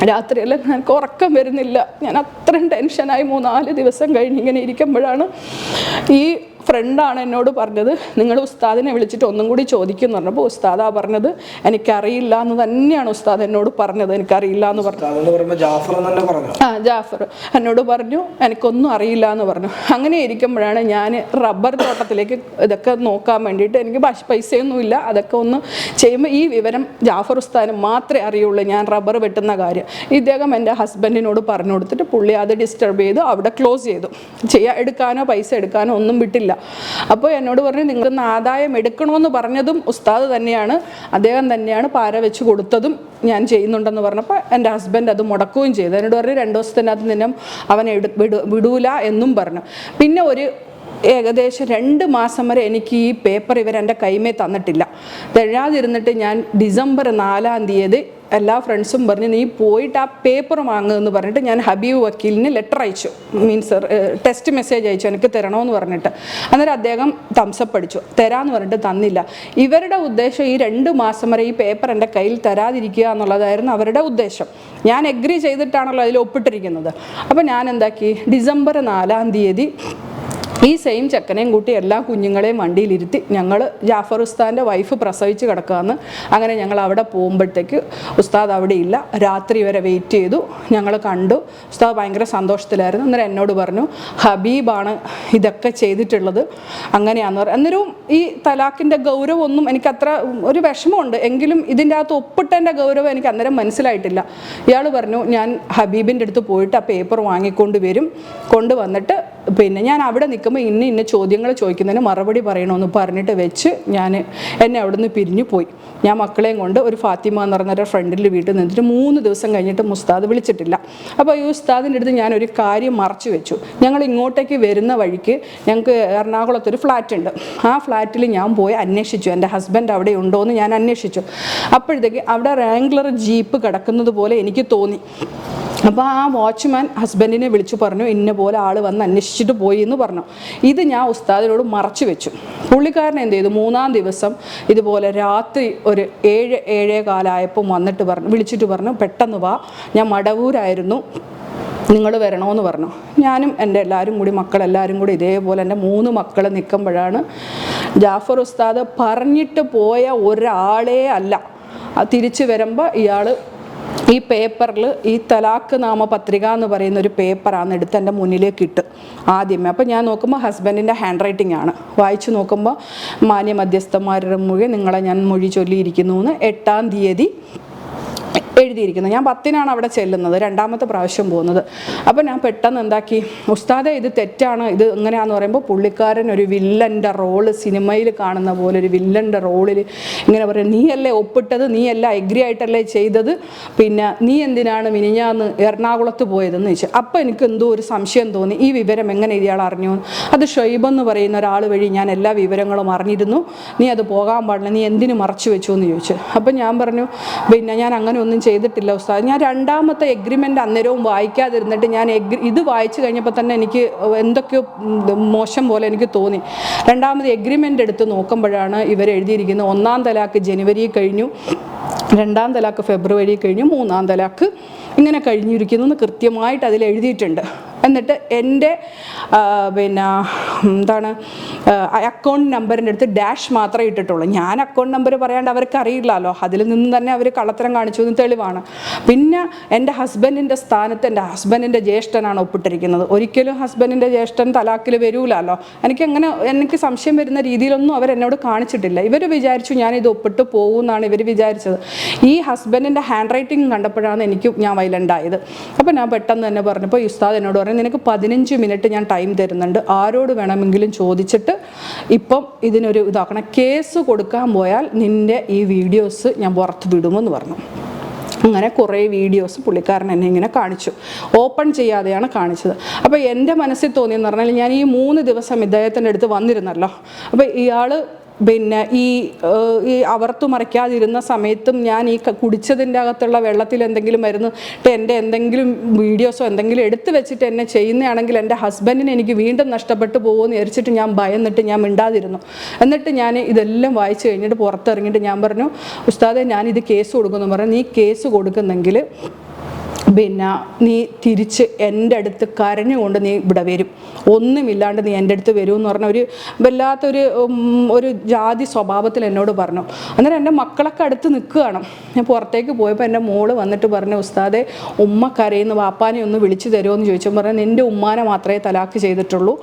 S1: രാത്രിയെല്ലാം എനിക്ക് ഉറക്കം വരുന്നില്ല. ഞാൻ അത്രയും ടെൻഷനായി 3-4 ദിവസം കഴിഞ്ഞ് ഇങ്ങനെ ഇരിക്കുമ്പോഴാണ് ഈ ഫ്രണ്ടാണ് എന്നോട് പറഞ്ഞത്, നിങ്ങൾ ഉസ്താദിനെ വിളിച്ചിട്ട് ഒന്നും കൂടി ചോദിക്കുമെന്ന് പറഞ്ഞപ്പോൾ ഉസ്താദാ പറഞ്ഞത് എനിക്കറിയില്ല എന്ന് തന്നെയാണ് ഉസ്താദ് എന്നോട് പറഞ്ഞത്. എനിക്കറിയില്ല എന്ന് പറഞ്ഞു. ജാഫർ എന്നോട് പറഞ്ഞു എനിക്കൊന്നും അറിയില്ല എന്ന് പറഞ്ഞു. അങ്ങനെ ഇരിക്കുമ്പോഴാണ് ഞാൻ റബ്ബർ തോട്ടത്തിലേക്ക് ഇതൊക്കെ നോക്കാൻ വേണ്ടിയിട്ട്, എനിക്ക് പൈസയൊന്നുമില്ല, അതൊക്കെ ഒന്ന് ചെയ്യുമ്പോൾ ഈ വിവരം ജാഫർ ഉസ്താദിന് മാത്രമേ അറിയുള്ളൂ, ഞാൻ റബ്ബർ വെട്ടുന്ന കാര്യം. ഇദ്ദേഹം എൻ്റെ ഹസ്ബൻഡിനോട് പറഞ്ഞു കൊടുത്തിട്ട് പുള്ളി അത് ഡിസ്റ്റർബ് ചെയ്തു, അവിടെ ക്ലോസ് ചെയ്തു. എടുക്കാനോ പൈസ എടുക്കാനോ ഒന്നും വിട്ടില്ല. അപ്പോൾ എന്നോട് പറഞ്ഞു, നിങ്ങൾക്ക് ആദായം എടുക്കണമെന്ന് പറഞ്ഞതും ഉസ്താദ് തന്നെയാണ്, അദ്ദേഹം തന്നെയാണ് പാര വെച്ച് കൊടുത്തതും ഞാൻ ചെയ്യുന്നുണ്ടെന്ന് പറഞ്ഞപ്പോൾ എൻ്റെ ഹസ്ബൻഡ് അത് മുടക്കുകയും ചെയ്തു. എന്നോട് പറഞ്ഞു 2 ദിവസത്തിനകത്ത് നിന്നെ അവൻ വിടൂല എന്നും പറഞ്ഞു. പിന്നെ ഏകദേശം 2 മാസം വരെ എനിക്ക് ഈ പേപ്പർ ഇവരെൻ്റെ കൈമേ തന്നിട്ടില്ല. തരാതിരുന്നിട്ട് ഞാൻ ഡിസംബർ 4-ാം തീയതി എല്ലാ ഫ്രണ്ട്സും പറഞ്ഞ് നീ പോയിട്ട് ആ പേപ്പർ വാങ്ങുമെന്ന് പറഞ്ഞിട്ട് ഞാൻ ഹബീബ് വക്കീലിന് ലെറ്റർ അയച്ചു, മീൻസ് ടെക്സ്റ്റ് മെസ്സേജ് അയച്ചു എനിക്ക് തരണമെന്ന് പറഞ്ഞിട്ട്. അന്നേരം അദ്ദേഹം തംസപ്പ് അടിച്ചു, തരാമെന്ന് പറഞ്ഞിട്ട് തന്നില്ല. ഇവരുടെ ഉദ്ദേശം ഈ 2 മാസം വരെ ഈ പേപ്പർ എൻ്റെ കയ്യിൽ തരാതിരിക്കുക എന്നുള്ളതായിരുന്നു അവരുടെ ഉദ്ദേശം. ഞാൻ എഗ്രി ചെയ്തിട്ടാണല്ലോ അതിൽ ഒപ്പിട്ടിരിക്കുന്നത്. അപ്പോൾ ഞാൻ എന്താക്കി, ഡിസംബർ 4-ാം തീയതി ഈ സെയിം ചെക്കനെയും കൂട്ടി എല്ലാ കുഞ്ഞുങ്ങളെയും വണ്ടിയിലിരുത്തി ഞങ്ങൾ ജാഫർ ഉസ്താദിൻ്റെ വൈഫ് പ്രസവിച്ച് കിടക്കുകയെന്ന്. അങ്ങനെ ഞങ്ങൾ അവിടെ പോകുമ്പോഴത്തേക്ക് ഉസ്താദ് അവിടെ ഇല്ല. രാത്രി വരെ വെയിറ്റ് ചെയ്തു, ഞങ്ങൾ കണ്ടു. ഉസ്താദ് ഭയങ്കര സന്തോഷത്തിലായിരുന്നു. അന്നേരം എന്നോട് പറഞ്ഞു, ഹബീബാണ് ഇതൊക്കെ ചെയ്തിട്ടുള്ളത് അങ്ങനെയാണെന്ന് പറഞ്ഞു. അന്നേരവും ഈ തലാഖിൻ്റെ ഗൗരവമൊന്നും എനിക്കത്ര ഒരു വിഷമമുണ്ട്, എങ്കിലും ഇതിൻ്റെ അകത്ത് ഒപ്പിട്ടതിൻ്റെ ഗൗരവം എനിക്ക് അന്നേരം മനസ്സിലായിട്ടില്ല. ഇയാൾ പറഞ്ഞു, ഞാൻ ഹബീബിൻ്റെ അടുത്ത് പോയിട്ട് ആ പേപ്പർ വാങ്ങിക്കൊണ്ട് വരും, കൊണ്ടുവന്നിട്ട് പിന്നെ ഞാൻ അവിടെ നിൽക്കുമ്പോൾ ഇന്ന ചോദ്യങ്ങൾ ചോദിക്കുന്നതിന് മറുപടി പറയണമെന്ന് പറഞ്ഞിട്ട് വെച്ച് എന്നെ അവിടെ നിന്ന് പിരിഞ്ഞു പോയി. ഞാൻ മക്കളെയും കൊണ്ട് ഒരു ഫാത്തിമ എന്ന് പറഞ്ഞൊരു ഫ്രണ്ടിൻ്റെ വീട്ടിൽ നിന്നിട്ട് 3 ദിവസം കഴിഞ്ഞിട്ട് ഉസ്താദ് വിളിച്ചിട്ടില്ല. അപ്പോൾ ഈ ഉസ്താദിൻ്റെ അടുത്ത് ഞാനൊരു കാര്യം മറച്ചു വെച്ചു. ഞങ്ങൾ ഇങ്ങോട്ടേക്ക് വരുന്ന വഴിക്ക് ഞങ്ങൾക്ക് എറണാകുളത്തൊരു ഫ്ലാറ്റ് ഉണ്ട്. ആ ഫ്ലാറ്റിൽ ഞാൻ പോയി അന്വേഷിച്ചു, എൻ്റെ ഹസ്ബൻഡ് അവിടെ ഉണ്ടോ എന്ന് ഞാൻ അന്വേഷിച്ചു. അപ്പോഴത്തേക്ക് അവിടെ റാംഗ്ലർ ജീപ്പ് കിടക്കുന്നത് പോലെ എനിക്ക് തോന്നി. അപ്പോൾ ആ വാച്ച്മാൻ ഹസ്ബൻഡിനെ വിളിച്ചു പറഞ്ഞു, ഇന്ന പോലെ ആൾ വന്ന് അന്വേഷിച്ചിട്ട് പോയി എന്ന് പറഞ്ഞു. ഇത് ഞാൻ ഉസ്താദിനോട് മറച്ചു വെച്ചു. പുള്ളിക്കാരൻ എന്ത് ചെയ്തു, 3-ാം ദിവസം ഇതുപോലെ രാത്രി ഒരു 7-7:15 വന്നിട്ട് വിളിച്ചിട്ട് പറഞ്ഞു, പെട്ടെന്ന് വാ, ഞാൻ മടവൂരായിരുന്നു, നിങ്ങൾ വരണമെന്ന് പറഞ്ഞു. ഞാനും എൻ്റെ എല്ലാവരും കൂടി മക്കളെല്ലാവരും കൂടി ഇതേപോലെ എൻ്റെ 3 മക്കൾ നിൽക്കുമ്പോഴാണ് ജാഫർ ഉസ്താദ് പറഞ്ഞിട്ട് പോയ ഒരാളേ അല്ല. തിരിച്ചു വരുമ്പോൾ ഇയാൾ ഈ പേപ്പറിൽ ഈ തലാഖ് നാമപത്രിക എന്ന് പറയുന്ന ഒരു പേപ്പറാണ് എടുത്ത് എൻ്റെ മുന്നിലേക്ക് ഇട്ട് ആദ്യമേ. അപ്പോൾ ഞാൻ നോക്കുമ്പോൾ ഹസ്ബൻഡിൻ്റെ ഹാൻഡ് റൈറ്റിംഗ് ആണ്. വായിച്ചു നോക്കുമ്പോൾ മാന്യ മധ്യസ്ഥന്മാരുടെ മൊഴി നിങ്ങളെ ഞാൻ മൊഴി ചൊല്ലിയിരിക്കുന്നു എന്ന് 8-ാം തീയതി എഴുതിയിരിക്കുന്നത്. ഞാൻ 10-നാണ് അവിടെ ചെല്ലുന്നത്, 2ാമത്തെ പ്രാവശ്യം പോകുന്നത്. അപ്പോൾ ഞാൻ പെട്ടെന്ന് എന്താക്കി, ഉസ്താദെ ഇത് തെറ്റാണ്, ഇത് എങ്ങനെയാണെന്ന് പറയുമ്പോൾ പുള്ളിക്കാരൻ ഒരു വില്ലൻ്റെ റോള്, സിനിമയിൽ കാണുന്ന പോലെ ഒരു വില്ലൻ്റെ റോളിൽ ഇങ്ങനെ പറയും, നീയല്ലേ ഒപ്പിട്ടത്, നീയല്ല എഗ്രി ആയിട്ടല്ലേ ചെയ്തത്, പിന്നെ നീ എന്തിനാണ് മിനിഞ്ഞാന്ന് എറണാകുളത്ത് പോയതെന്ന് ചോദിച്ചു. അപ്പോൾ എനിക്ക് എന്തോ ഒരു സംശയം തോന്നി, ഈ വിവരം എങ്ങനെ ഇയാൾ അറിഞ്ഞു? അത് ഷൊയ്ബെന്ന് പറയുന്ന ഒരാൾ വഴി ഞാൻ എല്ലാ വിവരങ്ങളും അറിഞ്ഞിരുന്നു, നീ അത് പോകാൻ പാടില്ല, നീ എന്തിനു മറച്ചു വെച്ചു എന്ന് ചോദിച്ചു. അപ്പം ഞാൻ പറഞ്ഞു, പിന്നെ ഞാൻ അങ്ങനെ ഒന്നും ചെയ്തിട്ടില്ല ഉസ്താദ്. ഞാൻ 2ാമത്തെ എഗ്രിമെൻ്റ് അന്നേരവും വായിക്കാതിരുന്നിട്ട് ഞാൻ ഇത് വായിച്ചു കഴിഞ്ഞപ്പോൾ തന്നെ എനിക്ക് എന്തൊക്കെയോ മോശം പോലെ എനിക്ക് തോന്നി. 2ാമത് എഗ്രിമെൻ്റ് എടുത്ത് നോക്കുമ്പോഴാണ് ഇവർ എഴുതിയിരിക്കുന്നത് 1-ാം തലാഖ് ജനുവരി കഴിഞ്ഞു, 2-ാം തലാഖ് ഫെബ്രുവരി കഴിഞ്ഞു, 3-ാം തലാഖ് ഇങ്ങനെ കഴിഞ്ഞിരിക്കുന്നു കൃത്യമായിട്ട് അതിൽ എഴുതിയിട്ടുണ്ട്. എന്നിട്ട് എൻ്റെ പിന്നെ എന്താണ് അക്കൗണ്ട് നമ്പറിൻ്റെ അടുത്ത് ഡാഷ് മാത്രമേ ഇട്ടിട്ടുള്ളൂ. ഞാൻ അക്കൗണ്ട് നമ്പർ പറയാണ്ട് അവർക്ക് അറിയില്ലല്ലോ, അതിൽ നിന്ന് തന്നെ അവർ കള്ളത്തരം കാണിച്ചു എന്ന് തെളിവാണ്. പിന്നെ എൻ്റെ ഹസ്ബൻഡിൻ്റെ സ്ഥാനത്ത് എൻ്റെ ഹസ്ബൻഡിൻ്റെ ജ്യേഷ്ഠനാണ് ഒപ്പിട്ടിരിക്കുന്നത്. ഒരിക്കലും ഹസ്ബൻഡിൻ്റെ ജ്യേഷ്ഠൻ തലാക്കിൽ വരൂലല്ലോ. എനിക്ക് സംശയം വരുന്ന രീതിയിലൊന്നും അവരെന്നോട് കാണിച്ചിട്ടില്ല. ഇവർ വിചാരിച്ചു ഞാനിത് ഒപ്പിട്ട് പോകുമെന്നാണ് ഇവർ വിചാരിച്ചത്. ഈ ഹസ്ബൻഡിൻ്റെ ഹാൻഡ് റൈറ്റിംഗ് കണ്ടപ്പോഴാണ് ഞാൻ വയലൻ്റ് ആയത്. അപ്പോൾ ഞാൻ പെട്ടെന്ന് തന്നെ പറഞ്ഞപ്പോൾ ഉസ്താദ് എന്നോട് പറഞ്ഞു, നിനക്ക് 15 മിനിറ്റ് ഞാൻ ടൈം തരുന്നുണ്ട്, ആരോട് വേണമെങ്കിലും ചോദിച്ചിട്ട് ഇപ്പം ഇതിനൊരു ഇതാക്കണം, കേസ് കൊടുക്കാൻ പോയാൽ നിൻ്റെ ഈ വീഡിയോസ് ഞാൻ പുറത്ത് വിടുമെന്ന് പറഞ്ഞു. അങ്ങനെ കുറേ വീഡിയോസ് പുള്ളിക്കാരൻ എന്നെ ഇങ്ങനെ കാണിച്ചു, ഓപ്പൺ ചെയ്യാതെയാണ് കാണിച്ചത്. അപ്പോൾ എൻ്റെ മനസ്സിൽ തോന്നിയെന്ന് പറഞ്ഞാൽ, ഞാൻ ഈ 3 ദിവസം ഇദ്ദേഹത്തിൻ്റെ അടുത്ത് വന്നിരുന്നല്ലോ, അപ്പോൾ ഇയാൾ പിന്നെ ഈ അവർത്ത് മറിക്കാതിരുന്ന സമയത്തും ഞാൻ ഈ കുടിച്ചതിൻ്റെ അകത്തുള്ള വെള്ളത്തിൽ എന്തെങ്കിലും മരുന്നിട്ട് എൻ്റെ എന്തെങ്കിലും വീഡിയോസോ എന്തെങ്കിലും എടുത്തു വെച്ചിട്ട് എന്നെ ചെയ്യുന്നതാണെങ്കിൽ എൻ്റെ ഹസ്ബൻഡിനെ എനിക്ക് വീണ്ടും നഷ്ടപ്പെട്ടു പോകുമെന്ന് വിചാരിച്ചിട്ട് ഞാൻ ഭയന്നിട്ട് ഞാൻ മിണ്ടാതിരുന്നു. എന്നിട്ട് ഞാൻ ഇതെല്ലാം വായിച്ചു കഴിഞ്ഞിട്ട് പുറത്തിറങ്ങിയിട്ട് ഞാൻ പറഞ്ഞു, ഉസ്താദെ ഞാനിത് കേസ് കൊടുക്കുമെന്ന് പറഞ്ഞു. നീ കേസ് കൊടുക്കുന്നെങ്കിൽ പിന്നെ നീ തിരിച്ച് എൻ്റെ അടുത്ത് കരഞ്ഞുകൊണ്ട് നീ ഇവിടെ വരും, ഒന്നുമില്ലാണ്ട് നീ എൻ്റെ അടുത്ത് വരുമെന്ന് പറഞ്ഞ ഒരു വല്ലാത്തൊരു ജാതി സ്വഭാവത്തിൽ എന്നോട് പറഞ്ഞു. അന്നേരം എൻ്റെ മക്കളൊക്കെ അടുത്ത് നിൽക്കുകയാണ്. ഞാൻ പുറത്തേക്ക് പോയപ്പോൾ എൻ്റെ മോള് വന്നിട്ട് പറഞ്ഞു, ഉസ്താദെ ഉമ്മ കരയുന്നു, വാപ്പാനെ ഒന്ന് വിളിച്ചു തരുമോ എന്ന് ചോദിച്ചു. പറഞ്ഞു, നിൻ്റെ ഉമ്മാനെ മാത്രമേ തലാക്ക് ചെയ്തിട്ടുള്ളൂ,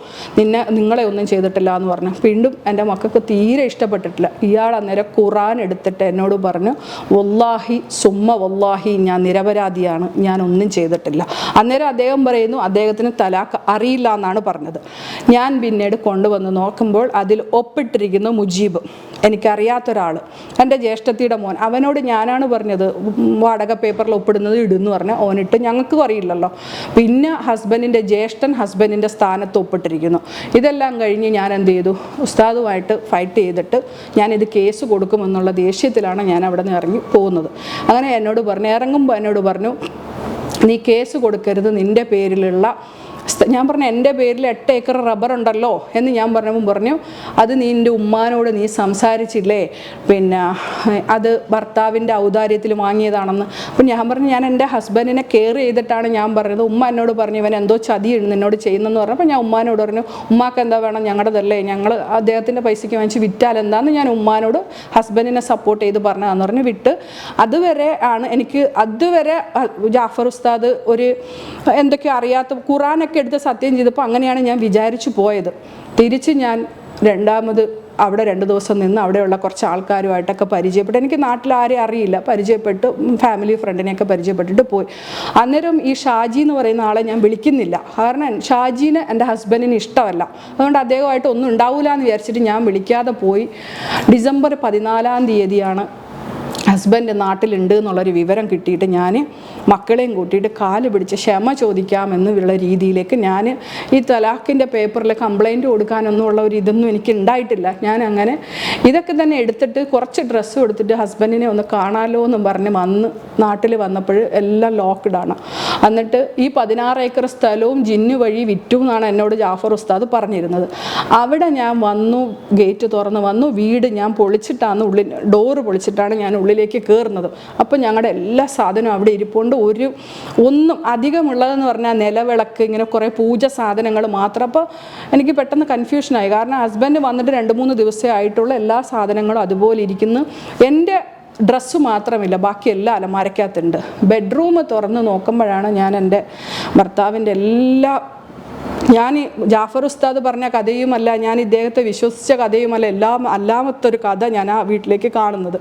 S1: നിങ്ങളെ ഒന്നും ചെയ്തിട്ടില്ല എന്ന് പറഞ്ഞു. വീണ്ടും എൻ്റെ മക്കൾക്ക് തീരെ ഇഷ്ടപ്പെട്ടിട്ടില്ല. ഇയാൾ അന്നേരം ഖുറാൻ എടുത്തിട്ട് എന്നോട് പറഞ്ഞു, വല്ലാഹി സുമ്മ വല്ലാഹി ഞാൻ നിരപരാധിയാണ്, ഞാനൊന്നും ചെയ്തിട്ടില്ല. അന്നേരം അദ്ദേഹം പറയുന്നു അദ്ദേഹത്തിന് തലാക്ക് അറിയില്ല എന്നാണ് പറഞ്ഞത്. ഞാൻ പിന്നീട് കൊണ്ടുവന്ന് നോക്കുമ്പോൾ അതിൽ ഒപ്പിട്ടിരിക്കുന്നു മുജീബ്, എനിക്കറിയാത്തൊരാൾ, എൻ്റെ ജ്യേഷ്ഠത്തിയുടെ മോൻ. അവനോട് ഞാനാണ് പറഞ്ഞത് വാടക പേപ്പറിൽ ഒപ്പിടുന്നത് ഇടുന്നു പറഞ്ഞ്, ഓനിട്ട് ഞങ്ങൾക്കും അറിയില്ലല്ലോ. പിന്നെ ഹസ്ബൻഡിൻ്റെ ജ്യേഷ്ഠൻ ഹസ്ബൻഡിൻ്റെ സ്ഥാനത്ത് ഒപ്പിട്ടിരിക്കുന്നു. ഇതെല്ലാം കഴിഞ്ഞ് ഞാൻ എന്ത് ചെയ്തു, ഉസ്താദുമായിട്ട് ഫൈറ്റ് ചെയ്തിട്ട് ഞാനിത് കേസ് കൊടുക്കുമെന്നുള്ള ദേഷ്യത്തിലാണ് ഞാൻ അവിടെ നിന്ന് ഇറങ്ങി പോകുന്നത്. അങ്ങനെ എന്നോട് പറഞ്ഞു, ഇറങ്ങുമ്പോൾ എന്നോട് പറഞ്ഞു, നീ കേസ് കൊടുക്കരുത്, നിൻ്റെ പേരിലുള്ള ഞാൻ പറഞ്ഞു, എൻ്റെ പേരിൽ 8 ഏക്കർ റബ്ബർ ഉണ്ടല്ലോ എന്ന് ഞാൻ പറഞ്ഞപ്പോൾ പറഞ്ഞു, അത് നിൻ്റെ ഉമ്മാനോട് നീ സംസാരിച്ചില്ലേ, പിന്നെ അത് ഭർത്താവിൻ്റെ ഔദാര്യത്തിൽ വാങ്ങിയതാണെന്ന്. അപ്പം ഞാൻ പറഞ്ഞു, ഞാൻ എൻ്റെ ഹസ്ബൻഡിനെ കെയർ ചെയ്തിട്ടാണ് ഞാൻ പറഞ്ഞത്. ഉമ്മ എന്നോട് പറഞ്ഞു ഇവൻ എന്തോ ചതിയുണ്ട് നിന്നോട് ചെയ്യുന്നെന്ന് പറഞ്ഞപ്പോൾ ഞാൻ ഉമ്മാനോട് പറഞ്ഞു, ഉമ്മാക്ക് എന്താ വേണം, ഞങ്ങളുടേതല്ലേ, ഞങ്ങൾ അദ്ദേഹത്തിൻ്റെ പൈസയ്ക്ക് വാങ്ങിച്ച് വിറ്റാൽ എന്താണെന്ന് ഞാൻ ഉമ്മാനോട് ഹസ്ബൻഡിനെ സപ്പോർട്ട് ചെയ്ത് പറഞ്ഞതാന്ന് പറഞ്ഞ് വിട്ട്. അതുവരെ ആണ് എനിക്ക്, അതുവരെ ജാഫർ ഉസ്താദ് ഒരു എന്തൊക്കെയോ അറിയാത്ത ഖുറാനൊക്കെ എടുത്ത് സത്യം ചെയ്തപ്പോൾ അങ്ങനെയാണ് ഞാൻ വിചാരിച്ചു പോയത്. തിരിച്ച് ഞാൻ രണ്ടാമത് അവിടെ 2 ദിവസം നിന്ന് അവിടെയുള്ള കുറച്ച് ആൾക്കാരുമായിട്ടൊക്കെ പരിചയപ്പെട്ടു. എനിക്ക് നാട്ടിൽ ആരെയും അറിയില്ല, പരിചയപ്പെട്ട് ഫാമിലി ഫ്രണ്ടിനെയൊക്കെ പരിചയപ്പെട്ടിട്ട് പോയി. അന്നേരം ഈ ഷാജി എന്ന് പറയുന്ന ആളെ ഞാൻ വിളിക്കുന്നില്ല, കാരണം ഷാജീനെ എൻ്റെ ഹസ്ബൻഡിന് ഇഷ്ടമല്ല. അതുകൊണ്ട് അദ്ദേഹമായിട്ട് ഒന്നും ഉണ്ടാവില്ല എന്ന് വിചാരിച്ചിട്ട് ഞാൻ വിളിക്കാതെ പോയി. ഡിസംബർ 14-ാം തീയതിയാണ് ഹസ്ബൻഡ് നാട്ടിലുണ്ട് എന്നുള്ളൊരു വിവരം കിട്ടിയിട്ട് ഞാൻ മക്കളെയും കൂട്ടിയിട്ട് കാല് പിടിച്ച് ക്ഷമ ചോദിക്കാമെന്നുള്ള രീതിയിലേക്ക് ഞാൻ ഈ തലാഖിൻ്റെ പേപ്പറിൽ കംപ്ലൈൻറ്റ് കൊടുക്കാനൊന്നുമുള്ള ഒരു ഇതൊന്നും എനിക്ക് ഉണ്ടായിട്ടില്ല. ഞാൻ അങ്ങനെ ഇതൊക്കെ തന്നെ എടുത്തിട്ട് കുറച്ച് ഡ്രസ്സ് കൊടുത്തിട്ട് ഹസ്ബൻഡിനെ ഒന്ന് കാണാമല്ലോ എന്നും പറഞ്ഞ് നാട്ടിൽ വന്നപ്പോൾ എല്ലാം ലോക്ക്ഡാണ്. എന്നിട്ട് ഈ 16 ഏക്കർ സ്ഥലവും ജിന്നു വഴി വിറ്റു എന്നാണ് എന്നോട് ജാഫർ ഉസ്താദ് പറഞ്ഞിരുന്നത്. അവിടെ ഞാൻ വന്നു, ഗേറ്റ് തുറന്ന് വന്നു, വീട് ഞാൻ പൊളിച്ചിട്ടാണ് ഡോറ് പൊളിച്ചിട്ടാണ് ഞാൻ ഉള്ളിലേക്ക് കയറുന്നത്. അപ്പോൾ ഞങ്ങളുടെ എല്ലാ സാധനവും അവിടെ ഇരിപ്പുണ്ട്. ഒന്നും അധികമുള്ളതെന്ന് പറഞ്ഞാൽ നിലവിളക്ക്, ഇങ്ങനെ കുറേ പൂജ സാധനങ്ങൾ മാത്രം. അപ്പോൾ എനിക്ക് പെട്ടെന്ന് കൺഫ്യൂഷനായി, കാരണം ഹസ്ബൻഡ് വന്നിട്ട് 2-3 ദിവസമേ ആയിട്ടുള്ള എല്ലാ സാധനങ്ങളും അതുപോലെ ഇരിക്കുന്നു. എൻ്റെ ഡ്രസ്സ് മാത്രമില്ല, ബാക്കി എല്ലാ അലമാരക്കകത്തുണ്ട്. ബെഡ്റൂം തുറന്ന് നോക്കുമ്പോഴാണ് ഞാൻ എൻ്റെ ഭർത്താവിൻ്റെ എല്ലാ, ഞാൻ ജാഫർ ഉസ്താദ് പറഞ്ഞ കഥയുമല്ല, ഞാൻ ഇദ്ദേഹത്തെ വിശ്വസിച്ച കഥയുമല്ല, എല്ലാം അല്ലാമത്തൊരു കഥ ഞാൻ ആ വീട്ടിലേക്ക് കാണുന്നത്.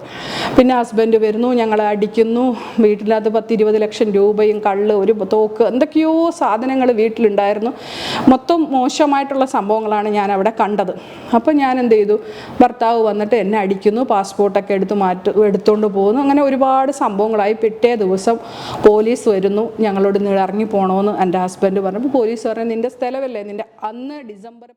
S1: പിന്നെ ഹസ്ബൻഡ് വരുന്നു, ഞങ്ങളെ അടിക്കുന്നു, വീട്ടിലത് 10-20 ലക്ഷം രൂപയും കള്ള്, ഒരു തോക്ക്, എന്തൊക്കെയോ സാധനങ്ങൾ വീട്ടിലുണ്ടായിരുന്നു. മൊത്തം മോശമായിട്ടുള്ള സംഭവങ്ങളാണ് ഞാൻ അവിടെ കണ്ടത്. അപ്പോൾ ഞാൻ എന്ത് ചെയ്തു, ഭർത്താവ് വന്നിട്ട് എന്നെ അടിക്കുന്നു, പാസ്പോർട്ടൊക്കെ എടുത്തുകൊണ്ട് പോകുന്നു. അങ്ങനെ ഒരുപാട് സംഭവങ്ങളായി. പിറ്റേ ദിവസം പോലീസ് വരുന്നു, ഞങ്ങളോട് ഇറങ്ങി പോകണമെന്ന് എൻ്റെ ഹസ്ബൻഡ് പറഞ്ഞപ്പോൾ പോലീസ് പറഞ്ഞു, നിൻ്റെ സ്ഥലമല്ലേ, നിൻ്റെ അന്ന് ഡിസംബർ